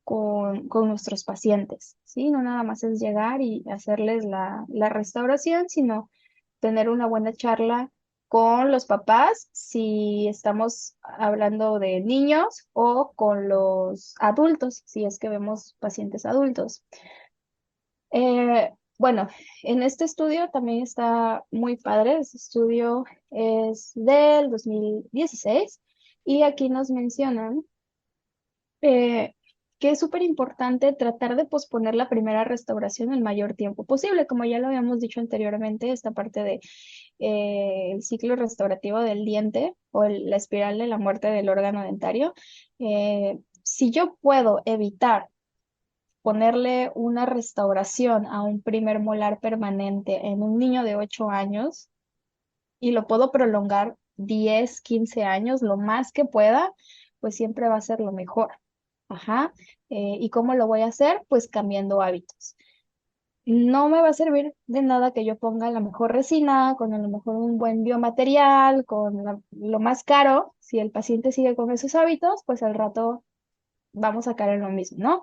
con nuestros pacientes, ¿sí? No nada más es llegar y hacerles la restauración, sino tener una buena charla con los papás, si estamos hablando de niños o con los adultos, si es que vemos pacientes adultos. Bueno, en este estudio también está muy padre. Este estudio es del 2016 y aquí nos mencionan eh, que es súper importante tratar de posponer la primera restauración el mayor tiempo posible. Como ya lo habíamos dicho anteriormente, esta parte de el ciclo restaurativo del diente o la espiral de la muerte del órgano dentario. Si yo puedo evitar ponerle una restauración a un primer molar permanente en un niño de 8 años y lo puedo prolongar 10 15 años, lo más que pueda, pues siempre va a ser lo mejor. Ajá. ¿Y cómo lo voy a hacer? Pues cambiando hábitos. No me va a servir de nada que yo ponga la mejor resina, con a lo mejor un buen biomaterial, con lo más caro. Si el paciente sigue con esos hábitos, pues al rato vamos a caer en lo mismo, ¿no?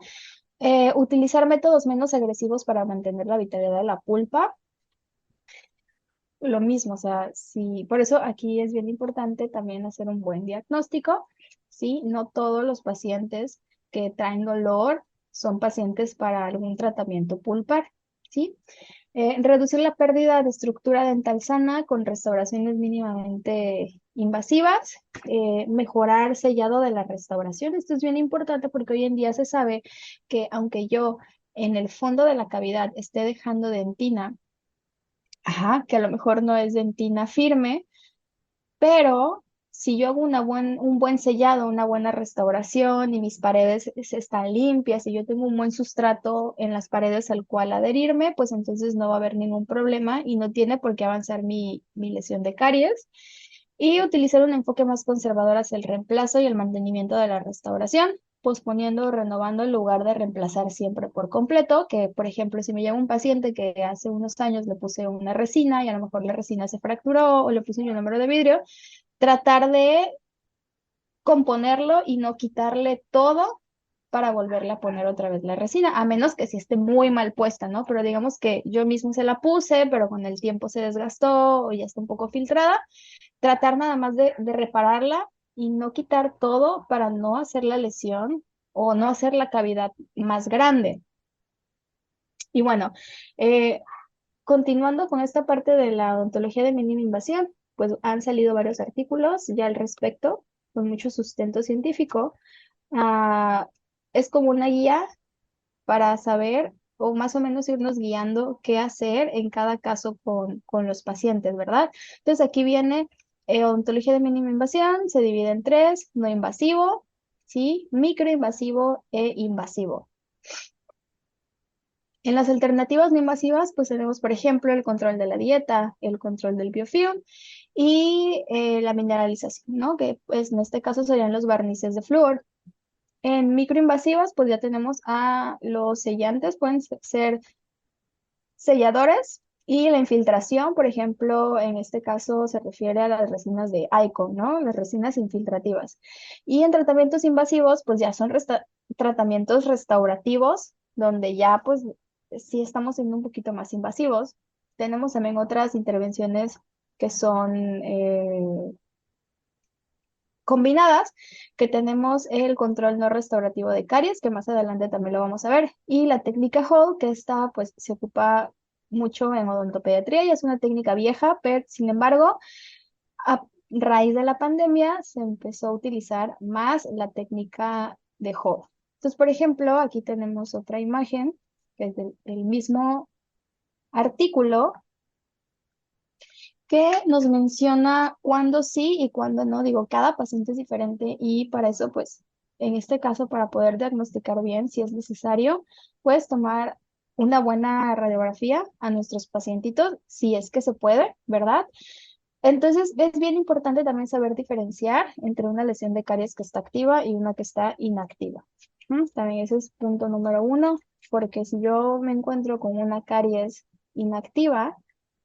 Utilizar métodos menos agresivos para mantener la vitalidad de la pulpa, lo mismo, o sea, sí, por eso aquí es bien importante también hacer un buen diagnóstico, ¿sí? No todos los pacientes que traen dolor son pacientes para algún tratamiento pulpar, ¿sí? Reducir la pérdida de estructura dental sana con restauraciones mínimamente invasivas, mejorar sellado de la restauración. Esto es bien importante porque hoy en día se sabe que aunque yo en el fondo de la cavidad esté dejando dentina, ajá, que a lo mejor no es dentina firme, pero si yo hago un buen sellado, una buena restauración y mis paredes están limpias y yo tengo un buen sustrato en las paredes al cual adherirme, pues entonces no va a haber ningún problema y no tiene por qué avanzar mi lesión de caries. Y utilizar un enfoque más conservador hacia el reemplazo y el mantenimiento de la restauración, posponiendo o renovando en lugar de reemplazar siempre por completo, que por ejemplo, si me llega un paciente que hace unos años le puse una resina y a lo mejor la resina se fracturó o le puse un número de vidrio, tratar de componerlo y no quitarle todo para volverle a poner otra vez la resina, a menos que si esté muy mal puesta, ¿no? Pero digamos que yo mismo se la puse, pero con el tiempo se desgastó o ya está un poco filtrada, tratar nada más de repararla y no quitar todo para no hacer la lesión o no hacer la cavidad más grande. Y bueno, eh, continuando con esta parte de la odontología de mínima invasión, pues han salido varios artículos ya al respecto, con mucho sustento científico. Ah, es como una guía para saber o más o menos irnos guiando qué hacer en cada caso con los pacientes, ¿verdad? Entonces aquí viene odontología de mínima invasión, se divide en tres: no invasivo, ¿sí? Microinvasivo e invasivo. En las alternativas no invasivas, pues tenemos, por ejemplo, el control de la dieta, el control del biofilm y la mineralización, ¿no? Que pues en este caso serían los barnices de flúor. En microinvasivas, pues ya tenemos a los sellantes, pueden ser selladores, y la infiltración, por ejemplo, en este caso se refiere a las resinas de Icon, ¿no? Las resinas infiltrativas. Y en tratamientos invasivos, pues ya son tratamientos restaurativos, donde ya pues sí estamos siendo un poquito más invasivos. Tenemos también otras intervenciones que son combinadas, que tenemos el control no restaurativo de caries, que más adelante también lo vamos a ver, y la técnica Hall, que esta pues se ocupa mucho en odontopediatría y es una técnica vieja, pero sin embargo, a raíz de la pandemia se empezó a utilizar más la técnica de Hall. Entonces, por ejemplo, aquí tenemos otra imagen, que es del mismo artículo, que nos menciona cuándo sí y cuándo no. Digo, cada paciente es diferente y para eso, pues, en este caso, para poder diagnosticar bien si es necesario, puedes tomar una buena radiografía a nuestros pacientitos, si es que se puede, ¿verdad? Entonces, es bien importante también saber diferenciar entre una lesión de caries que está activa y una que está inactiva. También ese es punto número uno, porque si yo me encuentro con una caries inactiva,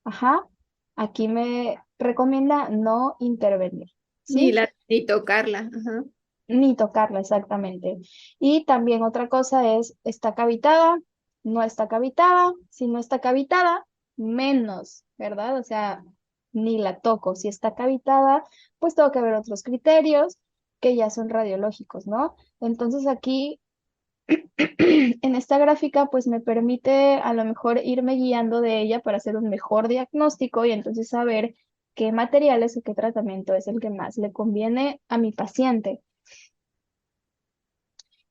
ajá, aquí me recomienda no intervenir, Ni ¿sí? ni tocarla. Ajá. Ni tocarla exactamente. Y también otra cosa es, ¿está cavitada? ¿No está cavitada? Si no está cavitada, menos, ¿verdad? O sea, ni la toco. Si está cavitada, pues tengo que ver otros criterios que ya son radiológicos, ¿no? Entonces aquí En esta gráfica, pues me permite a lo mejor irme guiando de ella para hacer un mejor diagnóstico y entonces saber qué materiales o qué tratamiento es el que más le conviene a mi paciente.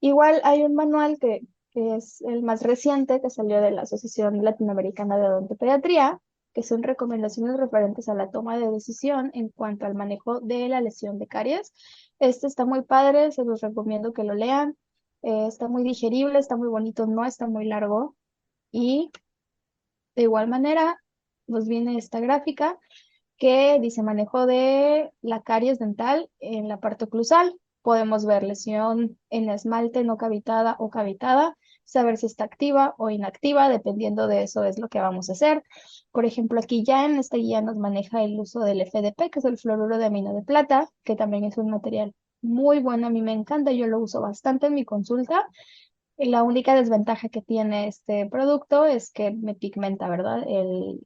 Igual hay un manual que es el más reciente que salió de la Asociación Latinoamericana de Odontopediatría, que son recomendaciones referentes a la toma de decisión en cuanto al manejo de la lesión de caries. Este está muy padre, se los recomiendo que lo lean. Está muy digerible, está muy bonito, no está muy largo. Y de igual manera, nos viene esta gráfica que dice manejo de la caries dental en la parte oclusal. Podemos ver lesión en la esmalte no cavitada o cavitada, saber si está activa o inactiva, dependiendo de eso es lo que vamos a hacer. Por ejemplo, aquí ya en esta guía nos maneja el uso del FDP, que es el fluoruro de amino de plata, que también es un material muy bueno, a mí me encanta, yo lo uso bastante en mi consulta. Y la única desventaja que tiene este producto es que me pigmenta, ¿verdad? El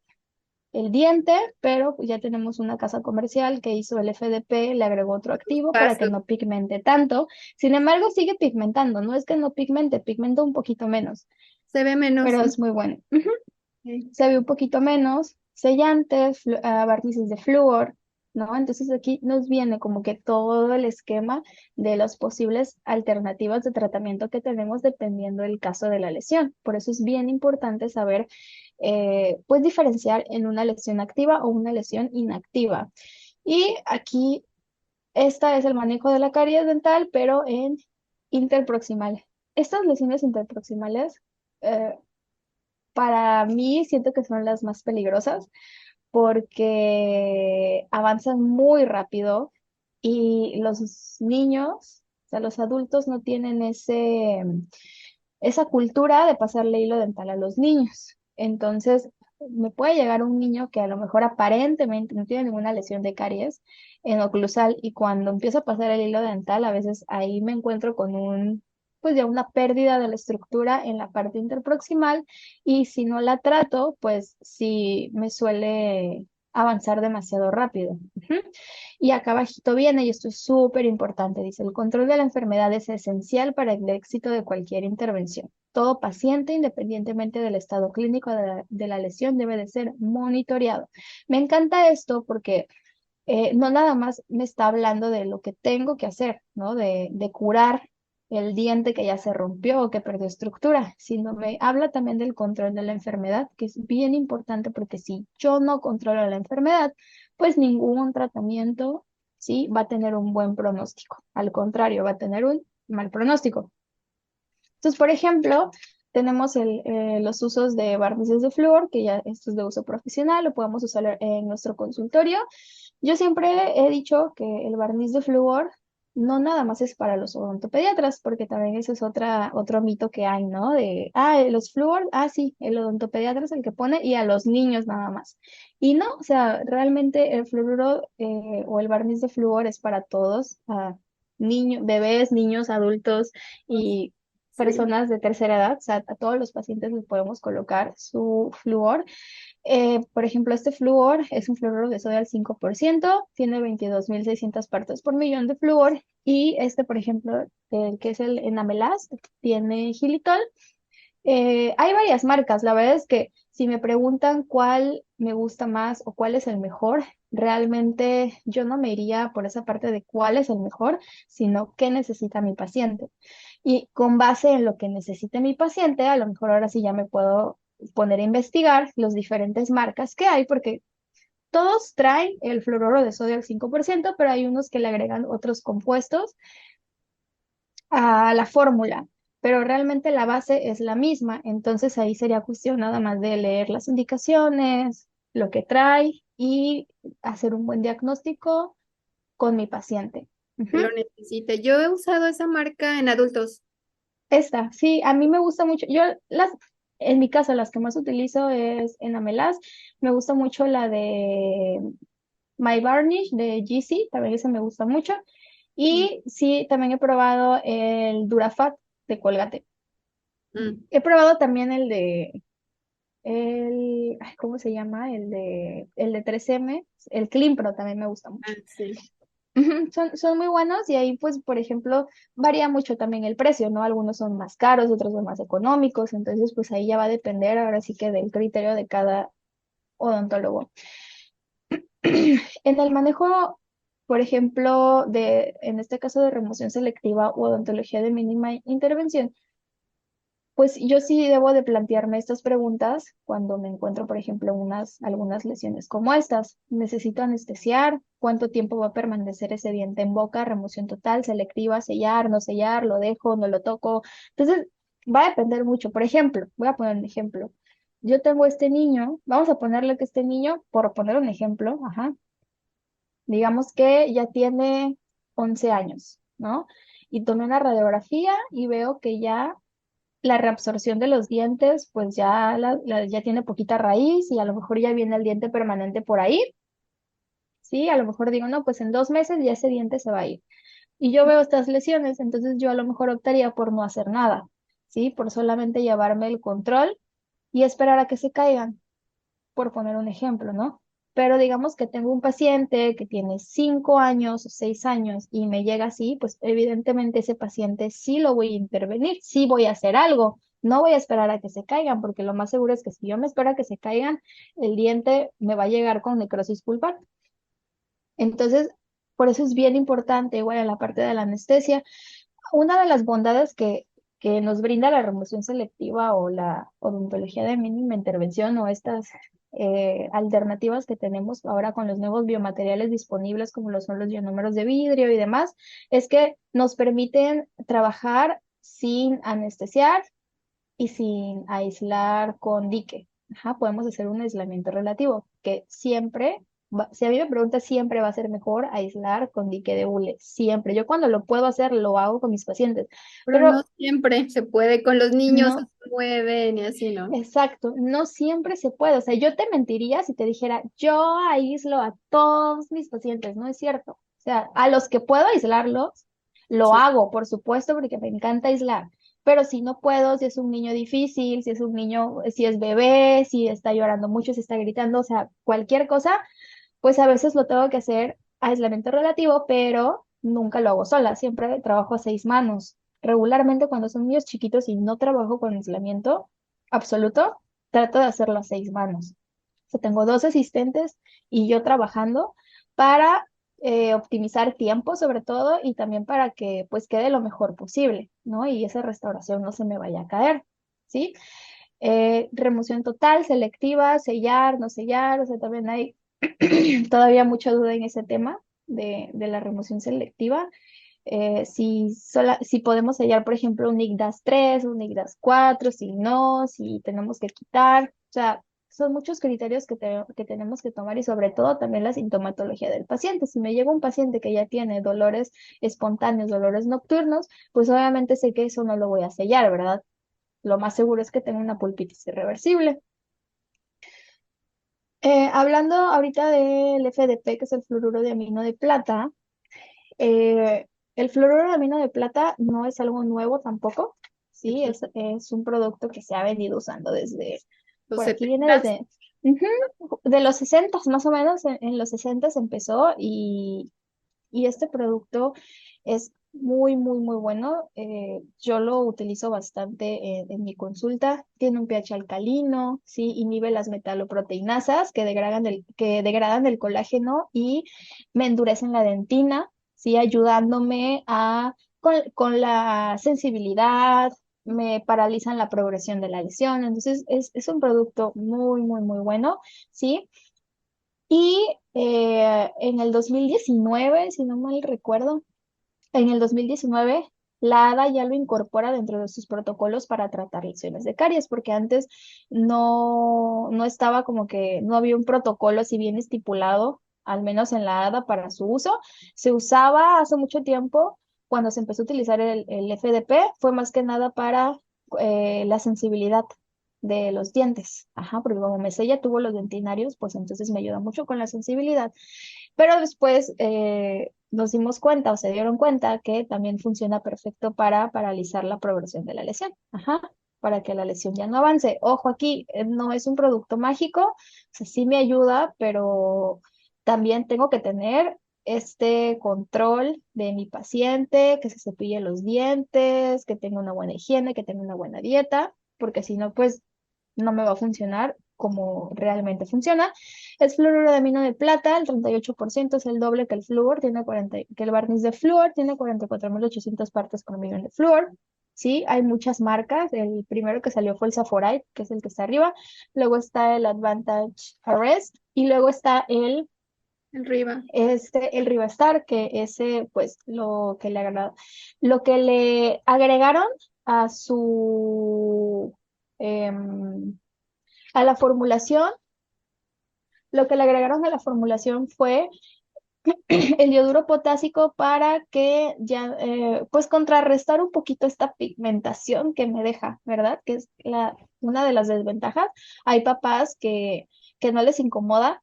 diente, pero ya tenemos una casa comercial que hizo el FDP, le agregó otro activo para que Paso. no pigmente tanto. Sin embargo, sigue pigmentando, no es que no pigmente, pigmenta un poquito menos, Se ve menos. pero es muy bueno. Ujú. Ok. Se ve un poquito menos, sellantes, barnices de flúor, ¿no? Entonces aquí nos viene como que todo el esquema de las posibles alternativas de tratamiento que tenemos dependiendo del caso de la lesión. Por eso es bien importante saber, pues diferenciar en una lesión activa o una lesión inactiva. Y aquí, esta es el manejo de la caries dental, pero en interproximal. Estas lesiones interproximales, eh, para mí siento que son las más peligrosas porque avanzan muy rápido y los niños, o sea, los adultos no tienen esa cultura de pasarle hilo dental a los niños. Entonces, me puede llegar un niño que a lo mejor aparentemente no tiene ninguna lesión de caries en oclusal y cuando empiezo a pasar el hilo dental, a veces ahí me encuentro con pues ya una pérdida de la estructura en la parte interproximal y si no la trato, pues sí me suele avanzar demasiado rápido. Ujú. Y acá abajito viene, y esto es súper importante, dice, el control de la enfermedad es esencial para el éxito de cualquier intervención. Todo paciente, independientemente del estado clínico de la lesión, debe de ser monitoreado. Me encanta esto porque no nada más me está hablando de lo que tengo que hacer, ¿no? De curar el diente que ya se rompió o que perdió estructura, sino me habla también del control de la enfermedad, que es bien importante porque si yo no controlo la enfermedad, pues ningún tratamiento, sí, va a tener un buen pronóstico. Al contrario, va a tener un mal pronóstico. Entonces, por ejemplo, tenemos los usos de barnices de flúor, que ya esto es de uso profesional, lo podemos usar en nuestro consultorio. Yo siempre he dicho que el barniz de flúor no nada más es para los odontopediatras, porque también ese es otro mito que hay, ¿no? Los flúor, sí, el odontopediatra es el que pone y a los niños nada más. Y no, o sea, realmente el fluoruro o el barniz de flúor es para todos, niños, bebés, niños, adultos y Sí. personas de tercera edad, o sea, a todos los pacientes les podemos colocar su flúor. Por ejemplo, este flúor es un fluoruro de sodio al 5%, tiene 22.600 partes por millón de flúor y este, por ejemplo, el que es el Enamelast, tiene xilitol. Hay varias marcas, la verdad es que si me preguntan cuál me gusta más o cuál es el mejor, realmente yo no me iría por esa parte de cuál es el mejor, sino qué necesita mi paciente. Y con base en lo que necesite mi paciente, a lo mejor ahora sí ya me puedo poner a investigar las diferentes marcas que hay, porque todos traen el fluoruro de sodio al 5%, pero hay unos que le agregan otros compuestos a la fórmula, pero realmente la base es la misma, entonces ahí sería cuestión nada más de leer las indicaciones, lo que trae y hacer un buen diagnóstico con mi paciente. Que lo Ujú. necesite. Yo he usado esa marca en adultos. Esta, sí, a mí me gusta mucho. En mi caso, las que más utilizo es Enamelas. Me gusta mucho la de My Varnish de GC, también ese me gusta mucho. Mm, Y sí, también he probado el Durafat de Colgate. mm. He probado también ¿cómo se llama? El de 3M, el Clean Pro también me gusta Ah, mucho. sí. Ujú, son muy buenos y ahí pues, por ejemplo, varía mucho también el precio, ¿no? Algunos son más caros, otros son más económicos, entonces pues ahí ya va a depender ahora sí que del criterio de cada odontólogo. En el manejo, por ejemplo, en este caso de remoción selectiva o odontología de mínima intervención, pues yo sí debo de plantearme estas preguntas cuando me encuentro, por ejemplo, algunas lesiones como estas. ¿Necesito anestesiar? ¿Cuánto tiempo va a permanecer ese diente en boca? ¿Remoción total, selectiva, sellar, no sellar? ¿Lo dejo, no lo toco? Entonces, va a depender mucho. Por ejemplo, voy a poner un ejemplo. Yo tengo este niño, vamos a ponerle que este niño, por poner un ejemplo, ajá, digamos que ya tiene 11 años, ¿no? Y tomé una radiografía y veo que ya la reabsorción de los dientes, pues ya, ya tiene poquita raíz y a lo mejor ya viene el diente permanente por ahí, ¿sí? A lo mejor digo, no, pues en 2 meses ya ese diente se va a ir. Y yo veo estas lesiones, entonces yo a lo mejor optaría por no hacer nada, ¿sí? Por solamente llevarme el control y esperar a que se caigan, por poner un ejemplo, ¿no? Pero digamos que tengo un paciente que tiene 5 años o 6 años y me llega así, pues evidentemente ese paciente sí lo voy a intervenir, sí voy a hacer algo. No voy a esperar a que se caigan, porque lo más seguro es que si yo me espero a que se caigan, el diente me va a llegar con necrosis pulpar. Entonces, por eso es bien importante, igual en la parte de la anestesia, una de las bondades que nos brinda la remoción selectiva o la odontología de mínima intervención o estas alternativas que tenemos ahora con los nuevos biomateriales disponibles, como lo son los ionómeros de vidrio y demás, es que nos permiten trabajar sin anestesiar y sin aislar con dique. Ajá, podemos hacer un aislamiento relativo, que siempre, si a mí me pregunta, siempre va a ser mejor aislar con dique de hule, siempre. Yo cuando lo puedo hacer, lo hago con mis pacientes, Pero no pero siempre se puede, con los niños no, se mueven y así, ¿no? exacto, no siempre se puede. O sea, yo te mentiría si te dijera, yo aíslo a todos mis pacientes, no es cierto. O sea, a los que puedo aislarlos, lo Sí. hago, por supuesto, porque me encanta aislar. Pero si no puedo, si es un niño difícil, si es un niño, si es bebé, si está llorando mucho, si está gritando, o sea, cualquier cosa, pues a veces lo tengo que hacer aislamiento relativo, pero nunca lo hago sola, siempre trabajo a 6 manos. Regularmente cuando son niños chiquitos y no trabajo con aislamiento absoluto, trato de hacerlo a 6 manos. O sea, tengo dos asistentes y yo trabajando para optimizar tiempo sobre todo y también para que pues quede lo mejor posible, ¿no? Y esa restauración no se me vaya a caer, ¿sí? Remoción total, selectiva, sellar, no sellar, o sea, también hay todavía mucha duda en ese tema de la remoción selectiva. Si podemos sellar, por ejemplo, un IGDAS 3, un IGDAS 4, si no, si tenemos que quitar. O sea, son muchos criterios que tenemos que tomar y sobre todo también la sintomatología del paciente. Si me llega un paciente que ya tiene dolores espontáneos, dolores nocturnos, pues obviamente sé que eso no lo voy a sellar, ¿verdad? Lo más seguro es que tenga una pulpitis irreversible. Hablando ahorita del FDP, que es el fluoruro de amino de plata, eh, el fluoruro de amino de plata no es algo nuevo tampoco, ¿sí? Es un producto que se ha venido usando desde, Los por aquí viene 70. desde, de los 60 más o menos, en los 60 empezó y este producto es muy, muy, muy bueno. Yo lo utilizo bastante en mi consulta. Tiene un pH alcalino, ¿sí? Inhibe las metaloproteinasas que degradan el colágeno y me endurecen la dentina, ¿sí? Ayudándome con la sensibilidad, me paralizan la progresión de la lesión. Entonces, es un producto muy, muy, muy bueno, ¿sí? Y en el 2019, si no mal recuerdo, en el 2019 la ADA ya lo incorpora dentro de sus protocolos para tratar lesiones de caries, porque antes no estaba como que no había un protocolo así bien estipulado, al menos en la ADA para su uso. Se usaba hace mucho tiempo, cuando se empezó a utilizar el FDP, fue más que nada para la sensibilidad de los dientes. Ajá, porque como Mesella tuvo los dentinarios, pues entonces me ayuda mucho con la sensibilidad. Pero después nos dimos cuenta o se dieron cuenta que también funciona perfecto para paralizar la progresión de la lesión. Ajá, para que la lesión ya no avance. Ojo aquí, no es un producto mágico, o sea, sí me ayuda, pero también tengo que tener este control de mi paciente, que se cepille los dientes, que tenga una buena higiene, que tenga una buena dieta, porque si no, pues no me va a funcionar como realmente funciona. Es fluoruro de amino de plata, el 38% es el doble que el flúor, tiene 40, que el barniz de flúor tiene 44.800 partes por millón de flúor. Sí, hay muchas marcas. El primero que salió fue el Saforite, que es el que está arriba. Luego está el Advantage Arrest y luego está Arriba. el Rivastar, que ese, pues, lo que le agregaron a em, a la formulación, lo que le agregaron a la formulación fue el yoduro potásico para que ya, pues contrarrestar un poquito esta pigmentación que me deja, ¿verdad? Que es una de las desventajas. Hay papás que no les incomoda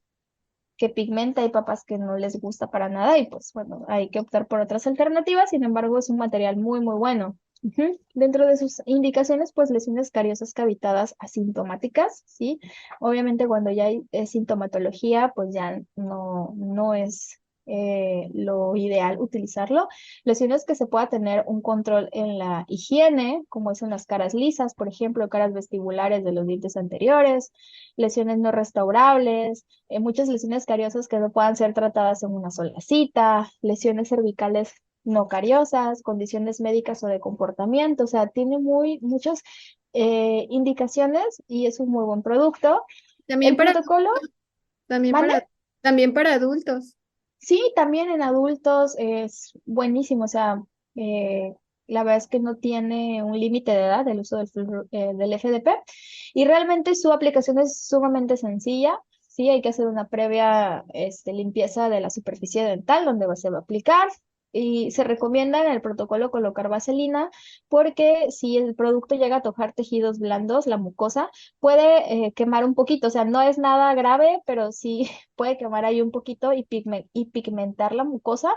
que pigmenta, hay papás que no les gusta para nada y pues bueno, hay que optar por otras alternativas, sin embargo es un material muy, muy bueno. Ujú. Dentro de sus indicaciones, pues lesiones cariosas cavitadas asintomáticas, ¿sí? Obviamente cuando ya hay sintomatología, pues ya no es lo ideal utilizarlo. Lesiones que se pueda tener un control en la higiene, como es en las caras lisas, por ejemplo, caras vestibulares de los dientes anteriores, lesiones no restaurables, muchas lesiones cariosas que no puedan ser tratadas en una sola cita, lesiones cervicales no cariosas, condiciones médicas o de comportamiento, o sea, tiene muchas indicaciones y es un muy buen producto. También El para protocolo, adultos, también ¿mande? también para adultos. Sí, también en adultos es buenísimo, o sea, eh, la verdad es que no tiene un límite de edad el uso del FDP y realmente su aplicación es sumamente sencilla. Sí, hay que hacer una previa limpieza de la superficie dental donde se va a aplicar y se recomienda en el protocolo colocar vaselina porque si el producto llega a tocar tejidos blandos, la mucosa puede quemar un poquito, o sea, no es nada grave, pero sí puede quemar ahí un poquito y pigmentar la mucosa,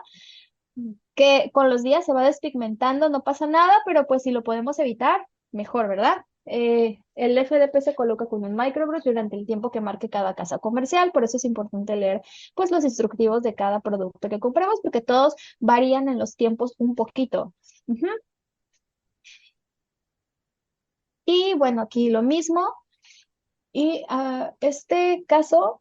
que con los días se va despigmentando, no pasa nada, pero pues si lo podemos evitar, mejor, ¿verdad? El FDP se coloca con un microbrush durante el tiempo que marque cada casa comercial, por eso es importante leer pues los instructivos de cada producto que compremos, porque todos varían en los tiempos un poquito. Ujú. Y bueno, aquí lo mismo. Y este caso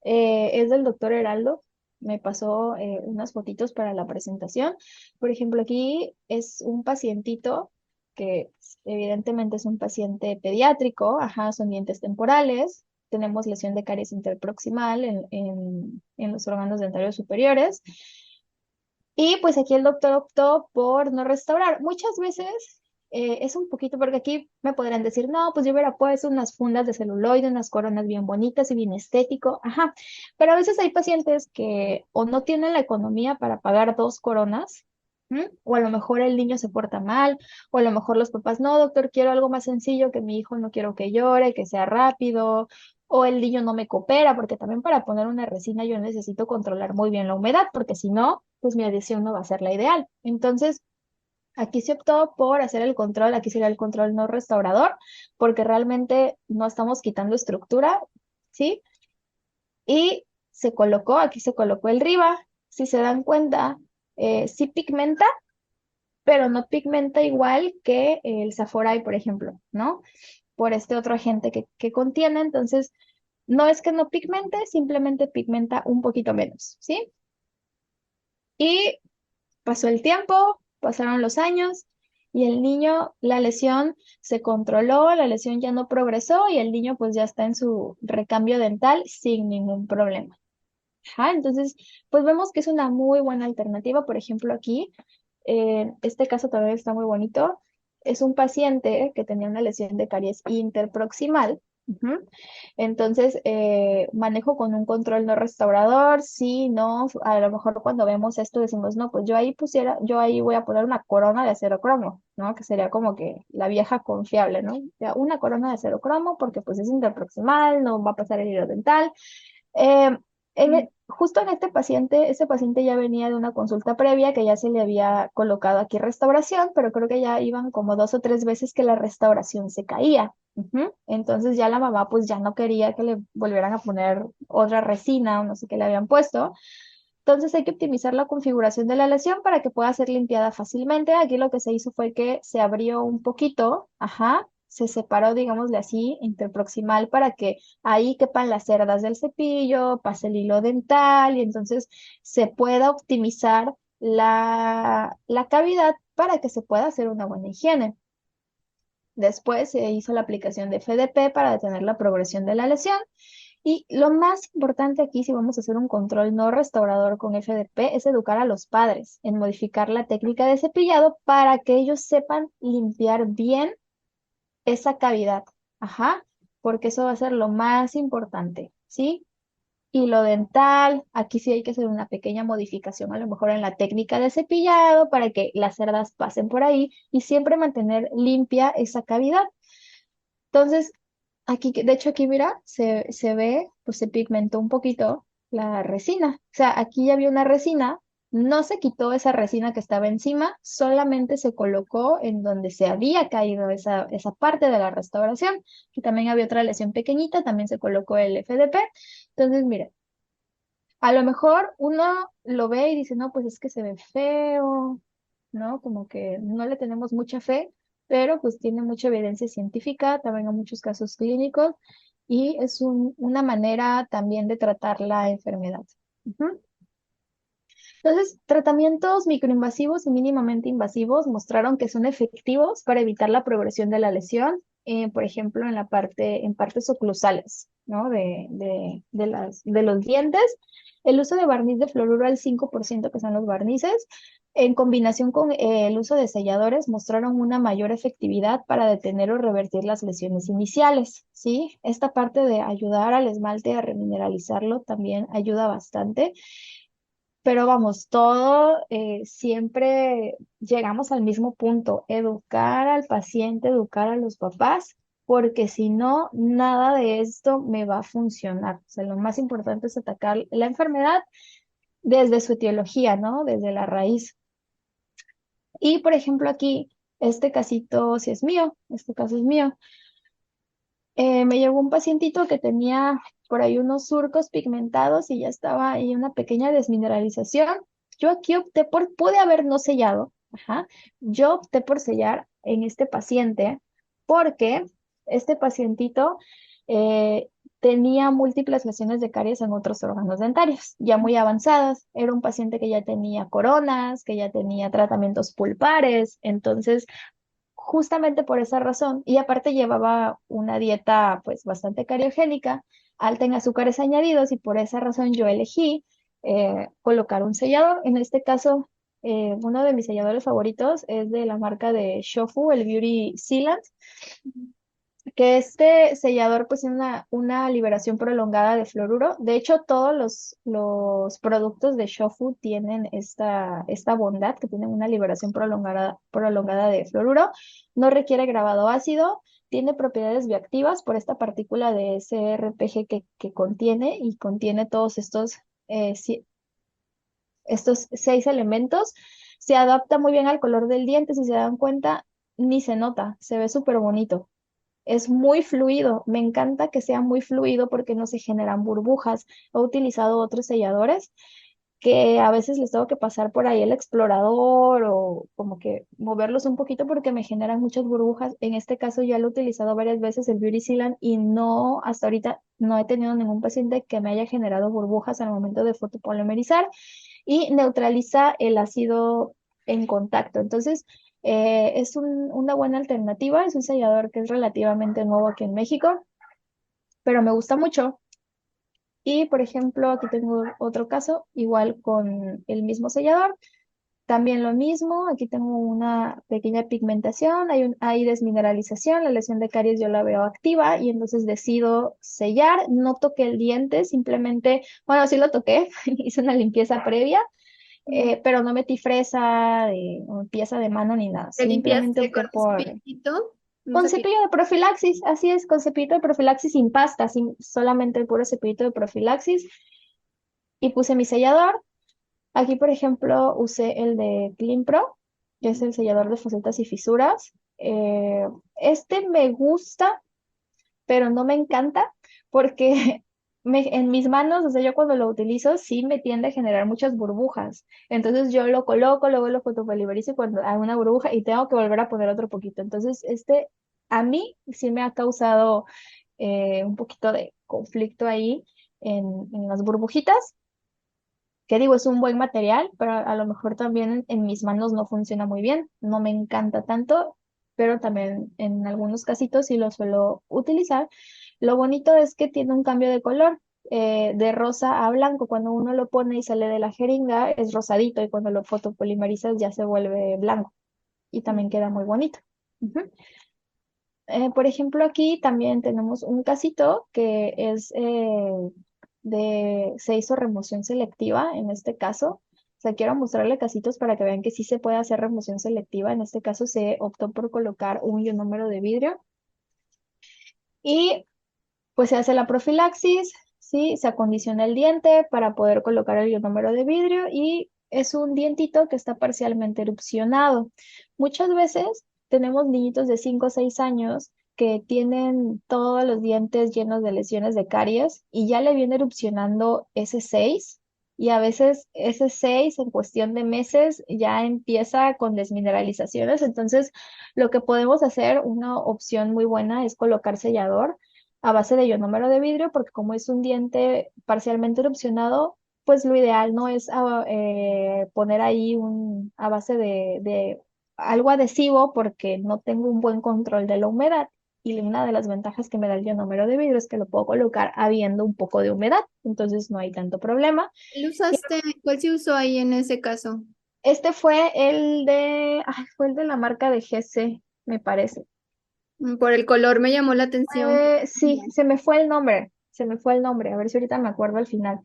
es del doctor Heraldo. Me pasó unas fotitos para la presentación. Por ejemplo, aquí es un pacientito que evidentemente es un paciente pediátrico. Ajá, son dientes temporales. Tenemos lesión de caries interproximal en los órganos dentarios superiores. Y pues aquí el doctor optó por no restaurar. Muchas veces es un poquito, porque aquí me podrán decir, no, pues yo hubiera puesto unas fundas de celuloide, unas coronas bien bonitas y bien estético. Ajá, pero a veces hay pacientes que o no tienen la economía para pagar dos coronas, ¿m? O a lo mejor el niño se porta mal, o a lo mejor los papás, no, doctor, quiero algo más sencillo, que mi hijo no quiero que llore, que sea rápido. O el niño no me coopera, porque también para poner una resina yo necesito controlar muy bien la humedad, porque si no, pues mi adhesión no va a ser la ideal. Entonces, aquí se optó por hacer el control, aquí sería el control no restaurador, porque realmente no estamos quitando estructura, ¿sí? Y aquí se colocó el Riva, si se dan cuenta, sí pigmenta, pero no pigmenta igual que el Saforay, por ejemplo, ¿no? Por este otro agente que contiene, entonces no es que no pigmente, simplemente pigmenta un poquito menos, ¿sí? Y pasó el tiempo, pasaron los años y el niño, la lesión se controló, la lesión ya no progresó y el niño pues ya está en su recambio dental sin ningún problema. Ajá, entonces, pues vemos que es una muy buena alternativa. Por ejemplo, aquí, este caso también está muy bonito. Es un paciente que tenía una lesión de caries interproximal. Ujú. Entonces, manejo con un control no restaurador. Sí, no, a lo mejor cuando vemos esto decimos, no, pues yo ahí voy a poner una corona de acero cromo, ¿no? Que sería como que la vieja confiable, ¿no? Ya, una corona de acero cromo porque pues es interproximal, no va a pasar el hilo dental. Eh, justo en este paciente ya venía de una consulta previa que ya se le había colocado aquí restauración, pero creo que ya iban como 2 o 3 veces que la restauración se caía. Ujú. Entonces ya la mamá pues ya no quería que le volvieran a poner otra resina o no sé qué le habían puesto. Entonces hay que optimizar la configuración de la lesión para que pueda ser limpiada fácilmente. Aquí lo que se hizo fue que se abrió un poquito, ajá, se separó, digámosle así, interproximal para que ahí quepan las cerdas del cepillo, pase el hilo dental y entonces se pueda optimizar la cavidad para que se pueda hacer una buena higiene. Después se hizo la aplicación de FDP para detener la progresión de la lesión. Y lo más importante aquí, si vamos a hacer un control no restaurador con FDP, es educar a los padres en modificar la técnica de cepillado para que ellos sepan limpiar bien esa cavidad. Ajá, porque eso va a ser lo más importante, ¿sí? Y lo dental, aquí sí hay que hacer una pequeña modificación, a lo mejor en la técnica de cepillado para que las cerdas pasen por ahí y siempre mantener limpia esa cavidad. Entonces, aquí, de hecho, aquí mira, se ve, pues se pigmentó un poquito la resina. O sea, aquí ya había una resina, no se quitó esa resina que estaba encima, solamente se colocó en donde se había caído esa parte de la restauración. Y también había otra lesión pequeñita, también se colocó el FDP. Entonces, mira, a lo mejor uno lo ve y dice, no, pues es que se ve feo, ¿no? Como que no le tenemos mucha fe, pero pues tiene mucha evidencia científica, también hay muchos casos clínicos y es una manera también de tratar la enfermedad. Ujú. Entonces, tratamientos microinvasivos y mínimamente invasivos mostraron que son efectivos para evitar la progresión de la lesión, por ejemplo, en partes oclusales, ¿no? De los dientes. El uso de barniz de fluoruro al 5%, que son los barnices, en combinación con el uso de selladores, mostraron una mayor efectividad para detener o revertir las lesiones iniciales, ¿sí? Esta parte de ayudar al esmalte a remineralizarlo también ayuda bastante. Pero vamos, todo siempre llegamos al mismo punto, educar al paciente, educar a los papás, porque si no, nada de esto me va a funcionar. O sea, lo más importante es atacar la enfermedad desde su etiología, ¿no? Desde la raíz. Y por ejemplo, aquí, este casito sí es mío, este caso es mío. Me llegó un pacientito que tenía por ahí unos surcos pigmentados y ya estaba ahí una pequeña desmineralización. Yo aquí opté pude haber no sellado, ajá. Yo opté por sellar en este paciente porque este pacientito eh, tenía múltiples lesiones de caries en otros órganos dentarios, ya muy avanzadas. Era un paciente que ya tenía coronas, que ya tenía tratamientos pulpares, entonces justamente por esa razón, y aparte llevaba una dieta pues bastante cariogénica, alta en azúcares añadidos, y por esa razón yo elegí colocar un sellador. En este caso, uno de mis selladores favoritos es de la marca de Shofu, el Beauty Sealant, que este sellador pues tiene una liberación prolongada de fluoruro. De hecho, todos los productos de Shofu tienen esta bondad, que tienen una liberación prolongada de fluoruro. No requiere grabado ácido, tiene propiedades bioactivas por esta partícula de SRPG que contiene y contiene todos estos 6 elementos. Se adapta muy bien al color del diente, si se dan cuenta, ni se nota, se ve súper bonito. Es muy fluido, me encanta que sea muy fluido porque no se generan burbujas. He utilizado otros selladores que a veces les tengo que pasar por ahí el explorador o como que moverlos un poquito porque me generan muchas burbujas. En este caso ya lo he utilizado varias veces el Beauty Sealant y no, hasta ahorita no he tenido ningún paciente que me haya generado burbujas al momento de fotopolimerizar y neutraliza el ácido en contacto. Entonces, es una buena alternativa, es un sellador que es relativamente nuevo aquí en México, pero me gusta mucho. Y, por ejemplo, aquí tengo otro caso, igual con el mismo sellador, también lo mismo, aquí tengo una pequeña pigmentación, hay desmineralización, la lesión de caries yo la veo activa y entonces decido sellar, no toqué el diente, simplemente, bueno, sí lo toqué, hice una limpieza previa, pero no metí fresa o pieza de mano ni nada. ¿Te Simplemente limpiaste con opté un por cepillito? Un con cepillo. cepillo de profilaxis, así es, con cepillito de profilaxis sin pasta, solamente el puro cepillito de profilaxis y puse mi sellador. Aquí, por ejemplo, usé el de Clean Pro, que es el sellador de facetas y fisuras. Este me gusta, pero no me encanta porque en mis manos, o sea, yo cuando lo utilizo, sí me tiende a generar muchas burbujas. Entonces yo lo coloco, luego lo fotopolimerizo cuando hay una burbuja y tengo que volver a poner otro poquito. Entonces, a mí sí me ha causado un poquito de conflicto ahí en las burbujitas, que digo, es un buen material, pero a lo mejor también en mis manos no funciona muy bien, no me encanta tanto, pero también en algunos casitos sí lo suelo utilizar. Lo bonito es que tiene un cambio de color, de rosa a blanco. Cuando uno lo pone y sale de la jeringa es rosadito y cuando lo fotopolimerizas ya se vuelve blanco y también queda muy bonito. Ujú. Por ejemplo, aquí también tenemos un casito que se hizo remoción selectiva en este caso. O sea, quiero mostrarle casitos para que vean que sí se puede hacer remoción selectiva. En este caso se optó por colocar un ionómero de vidrio y pues se hace la profilaxis, ¿sí? Se acondiciona el diente para poder colocar el ionómero de vidrio y es un dientito que está parcialmente erupcionado. Muchas veces tenemos niñitos de 5 o 6 años que tienen todos los dientes llenos de lesiones de caries y ya le viene erupcionando ese 6 y a veces ese 6 en cuestión de meses ya empieza con desmineralizaciones. Entonces, lo que podemos hacer, una opción muy buena es colocar sellador a base de ionómero de vidrio, porque como es un diente parcialmente erupcionado, pues lo ideal no es poner ahí a base de algo adhesivo, porque no tengo un buen control de la humedad. Y una de las ventajas que me da el ionómero de vidrio es que lo puedo colocar habiendo un poco de humedad, entonces no hay tanto problema. ¿Cuál usaste? ¿Cuál se usó ahí en ese caso? Este fue el de la marca de GC, me parece. Por el color me llamó la atención. Sí, se me fue el nombre, a ver si ahorita me acuerdo al final,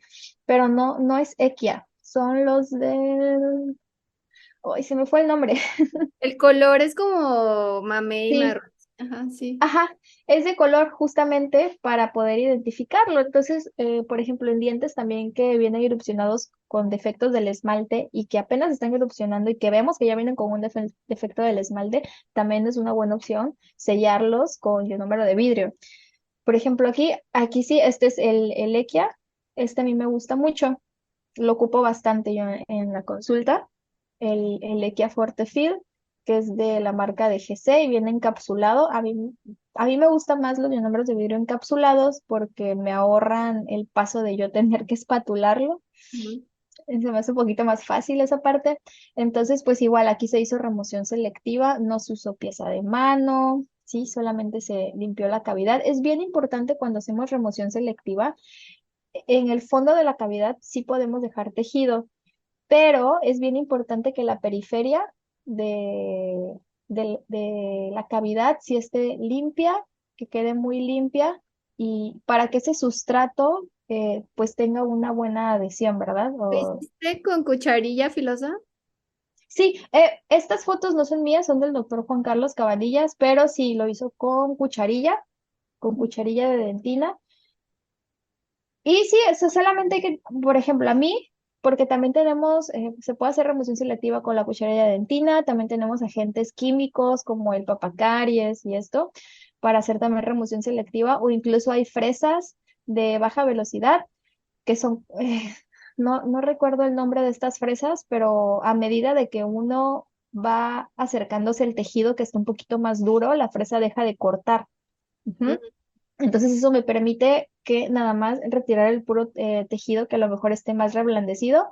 pero no, no es Equia, son los del... Ay, se me fue el nombre. El color es como mamey Sí, marrón. Ajá, sí. ajá, es de color justamente para poder identificarlo. Entonces, por ejemplo, en dientes también que vienen erupcionados con defectos del esmalte y que apenas están erupcionando y que vemos que ya vienen con un defecto del esmalte, también es una buena opción sellarlos con ionómero de vidrio. Por ejemplo, aquí sí, este es el Equia. Este a mí me gusta mucho. Lo ocupo bastante yo en la consulta. El Equia Forte Fill, que es de la marca de GC y viene encapsulado. A mí me gustan más los ionómeros de vidrio encapsulados porque me ahorran el paso de yo tener que espatularlo. Ujú. Se me hace un poquito más fácil esa parte. Entonces, pues igual aquí se hizo remoción selectiva, no se usó pieza de mano, sí, solamente se limpió la cavidad. Es bien importante cuando hacemos remoción selectiva, en el fondo de la cavidad sí podemos dejar tejido, pero es bien importante que la periferia de la cavidad sí esté limpia, que quede muy limpia y para que ese sustrato pues tenga una buena adhesión, ¿verdad? ¿Lo hiciste con cucharilla filosa? Sí, estas fotos no son mías, son del doctor Juan Carlos Cabanillas, pero sí lo hizo con cucharilla de dentina. Y sí, eso solamente hay que, por ejemplo, a mí, porque también tenemos, se puede hacer remoción selectiva con la cucharilla de dentina, también tenemos agentes químicos como el papacaries y esto, para hacer también remoción selectiva, o incluso hay fresas de baja velocidad que son, no recuerdo el nombre de estas fresas, pero a medida de que uno va acercándose el tejido que está un poquito más duro, la fresa deja de cortar. Ujú. Ujú. Entonces eso me permite que nada más retirar el puro tejido que a lo mejor esté más reblandecido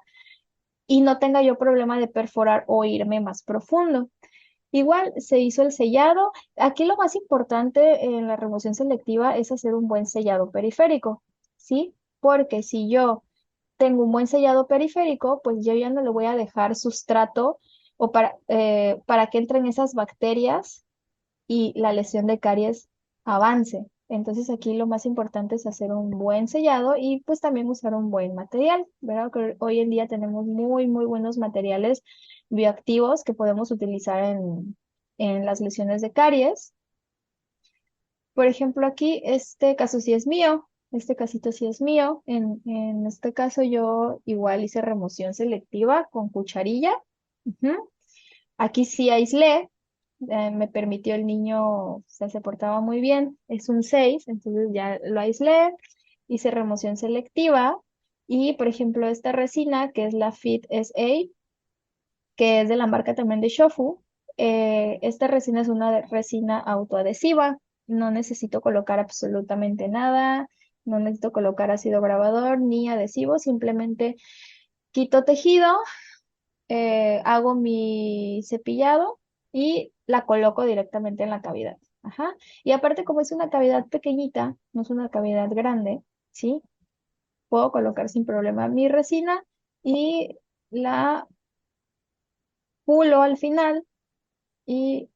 y no tenga yo problema de perforar o irme más profundo. Igual se hizo el sellado. Aquí lo más importante en la remoción selectiva es hacer un buen sellado periférico, ¿sí? Porque si yo tengo un buen sellado periférico, pues yo ya no le voy a dejar sustrato o para que entren esas bacterias y la lesión de caries avance. Entonces aquí lo más importante es hacer un buen sellado y pues también usar un buen material, ¿verdad? Que hoy en día tenemos muy, muy buenos materiales bioactivos que podemos utilizar en las lesiones de caries. Por ejemplo, aquí este caso sí es mío, este casito sí es mío. En este caso yo igual hice remoción selectiva con cucharilla. Ujú. Aquí sí aislé, me permitió el niño, o sea, se portaba muy bien, es un 6 entonces ya lo aislé. hice remoción selectiva y, por ejemplo, esta resina, que es la Fit SA, que es de la marca también de Shofu, esta resina es una resina autoadhesiva, no necesito colocar absolutamente nada, no necesito colocar ácido grabador ni adhesivo, simplemente quito tejido, hago mi cepillado y la coloco directamente en la cavidad. Ajá. Y aparte, como es una cavidad pequeñita, no es una cavidad grande, ¿sí? Puedo colocar sin problema mi resina y la pulo al final y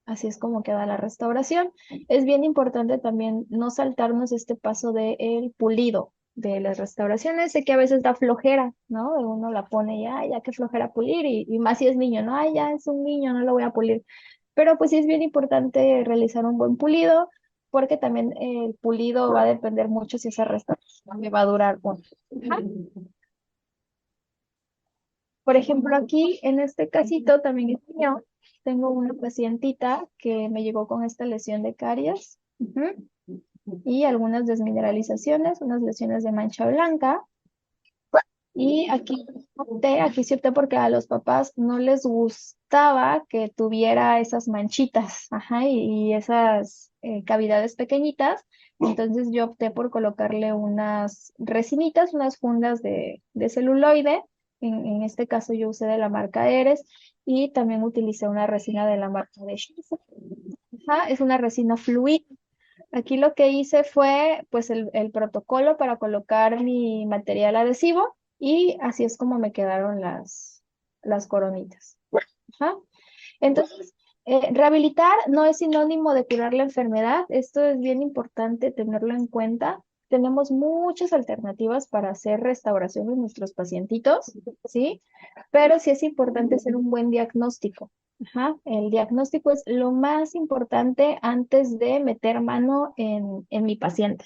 así es como queda la restauración. Es bien importante también no saltarnos este paso del pulido de las restauraciones. Sé que a veces da flojera, ¿no? Uno la pone ya, ya que flojera pulir y más si es niño, ¿no? Ay, ya es un niño, no lo voy a pulir. Pero pues sí es bien importante realizar un buen pulido porque también el pulido va a depender mucho si esa restauración me va a durar o no. Ajá. Por ejemplo, aquí en este casito también es mío. Tengo una pacientita que me llegó con esta lesión de caries, ujú, y algunas desmineralizaciones, unas lesiones de mancha blanca. Y aquí sí opté porque a los papás no les gustaba que tuviera esas manchitas, ajá, y esas cavidades pequeñitas. Entonces yo opté por colocarle unas resinitas, unas fundas de celuloide. En este caso yo usé de la marca Eres y también utilicé una resina de la marca de Shifu. Ajá, es una resina fluida. Aquí lo que hice fue pues el protocolo para colocar mi material adhesivo y así es como me quedaron las coronitas. Ajá. Entonces, rehabilitar no es sinónimo de curar la enfermedad. Esto es bien importante tenerlo en cuenta. Tenemos muchas alternativas para hacer restauración de nuestros pacientitos, ¿sí? Pero sí es importante hacer un buen diagnóstico. Ajá. El diagnóstico es lo más importante antes de meter mano en mi paciente.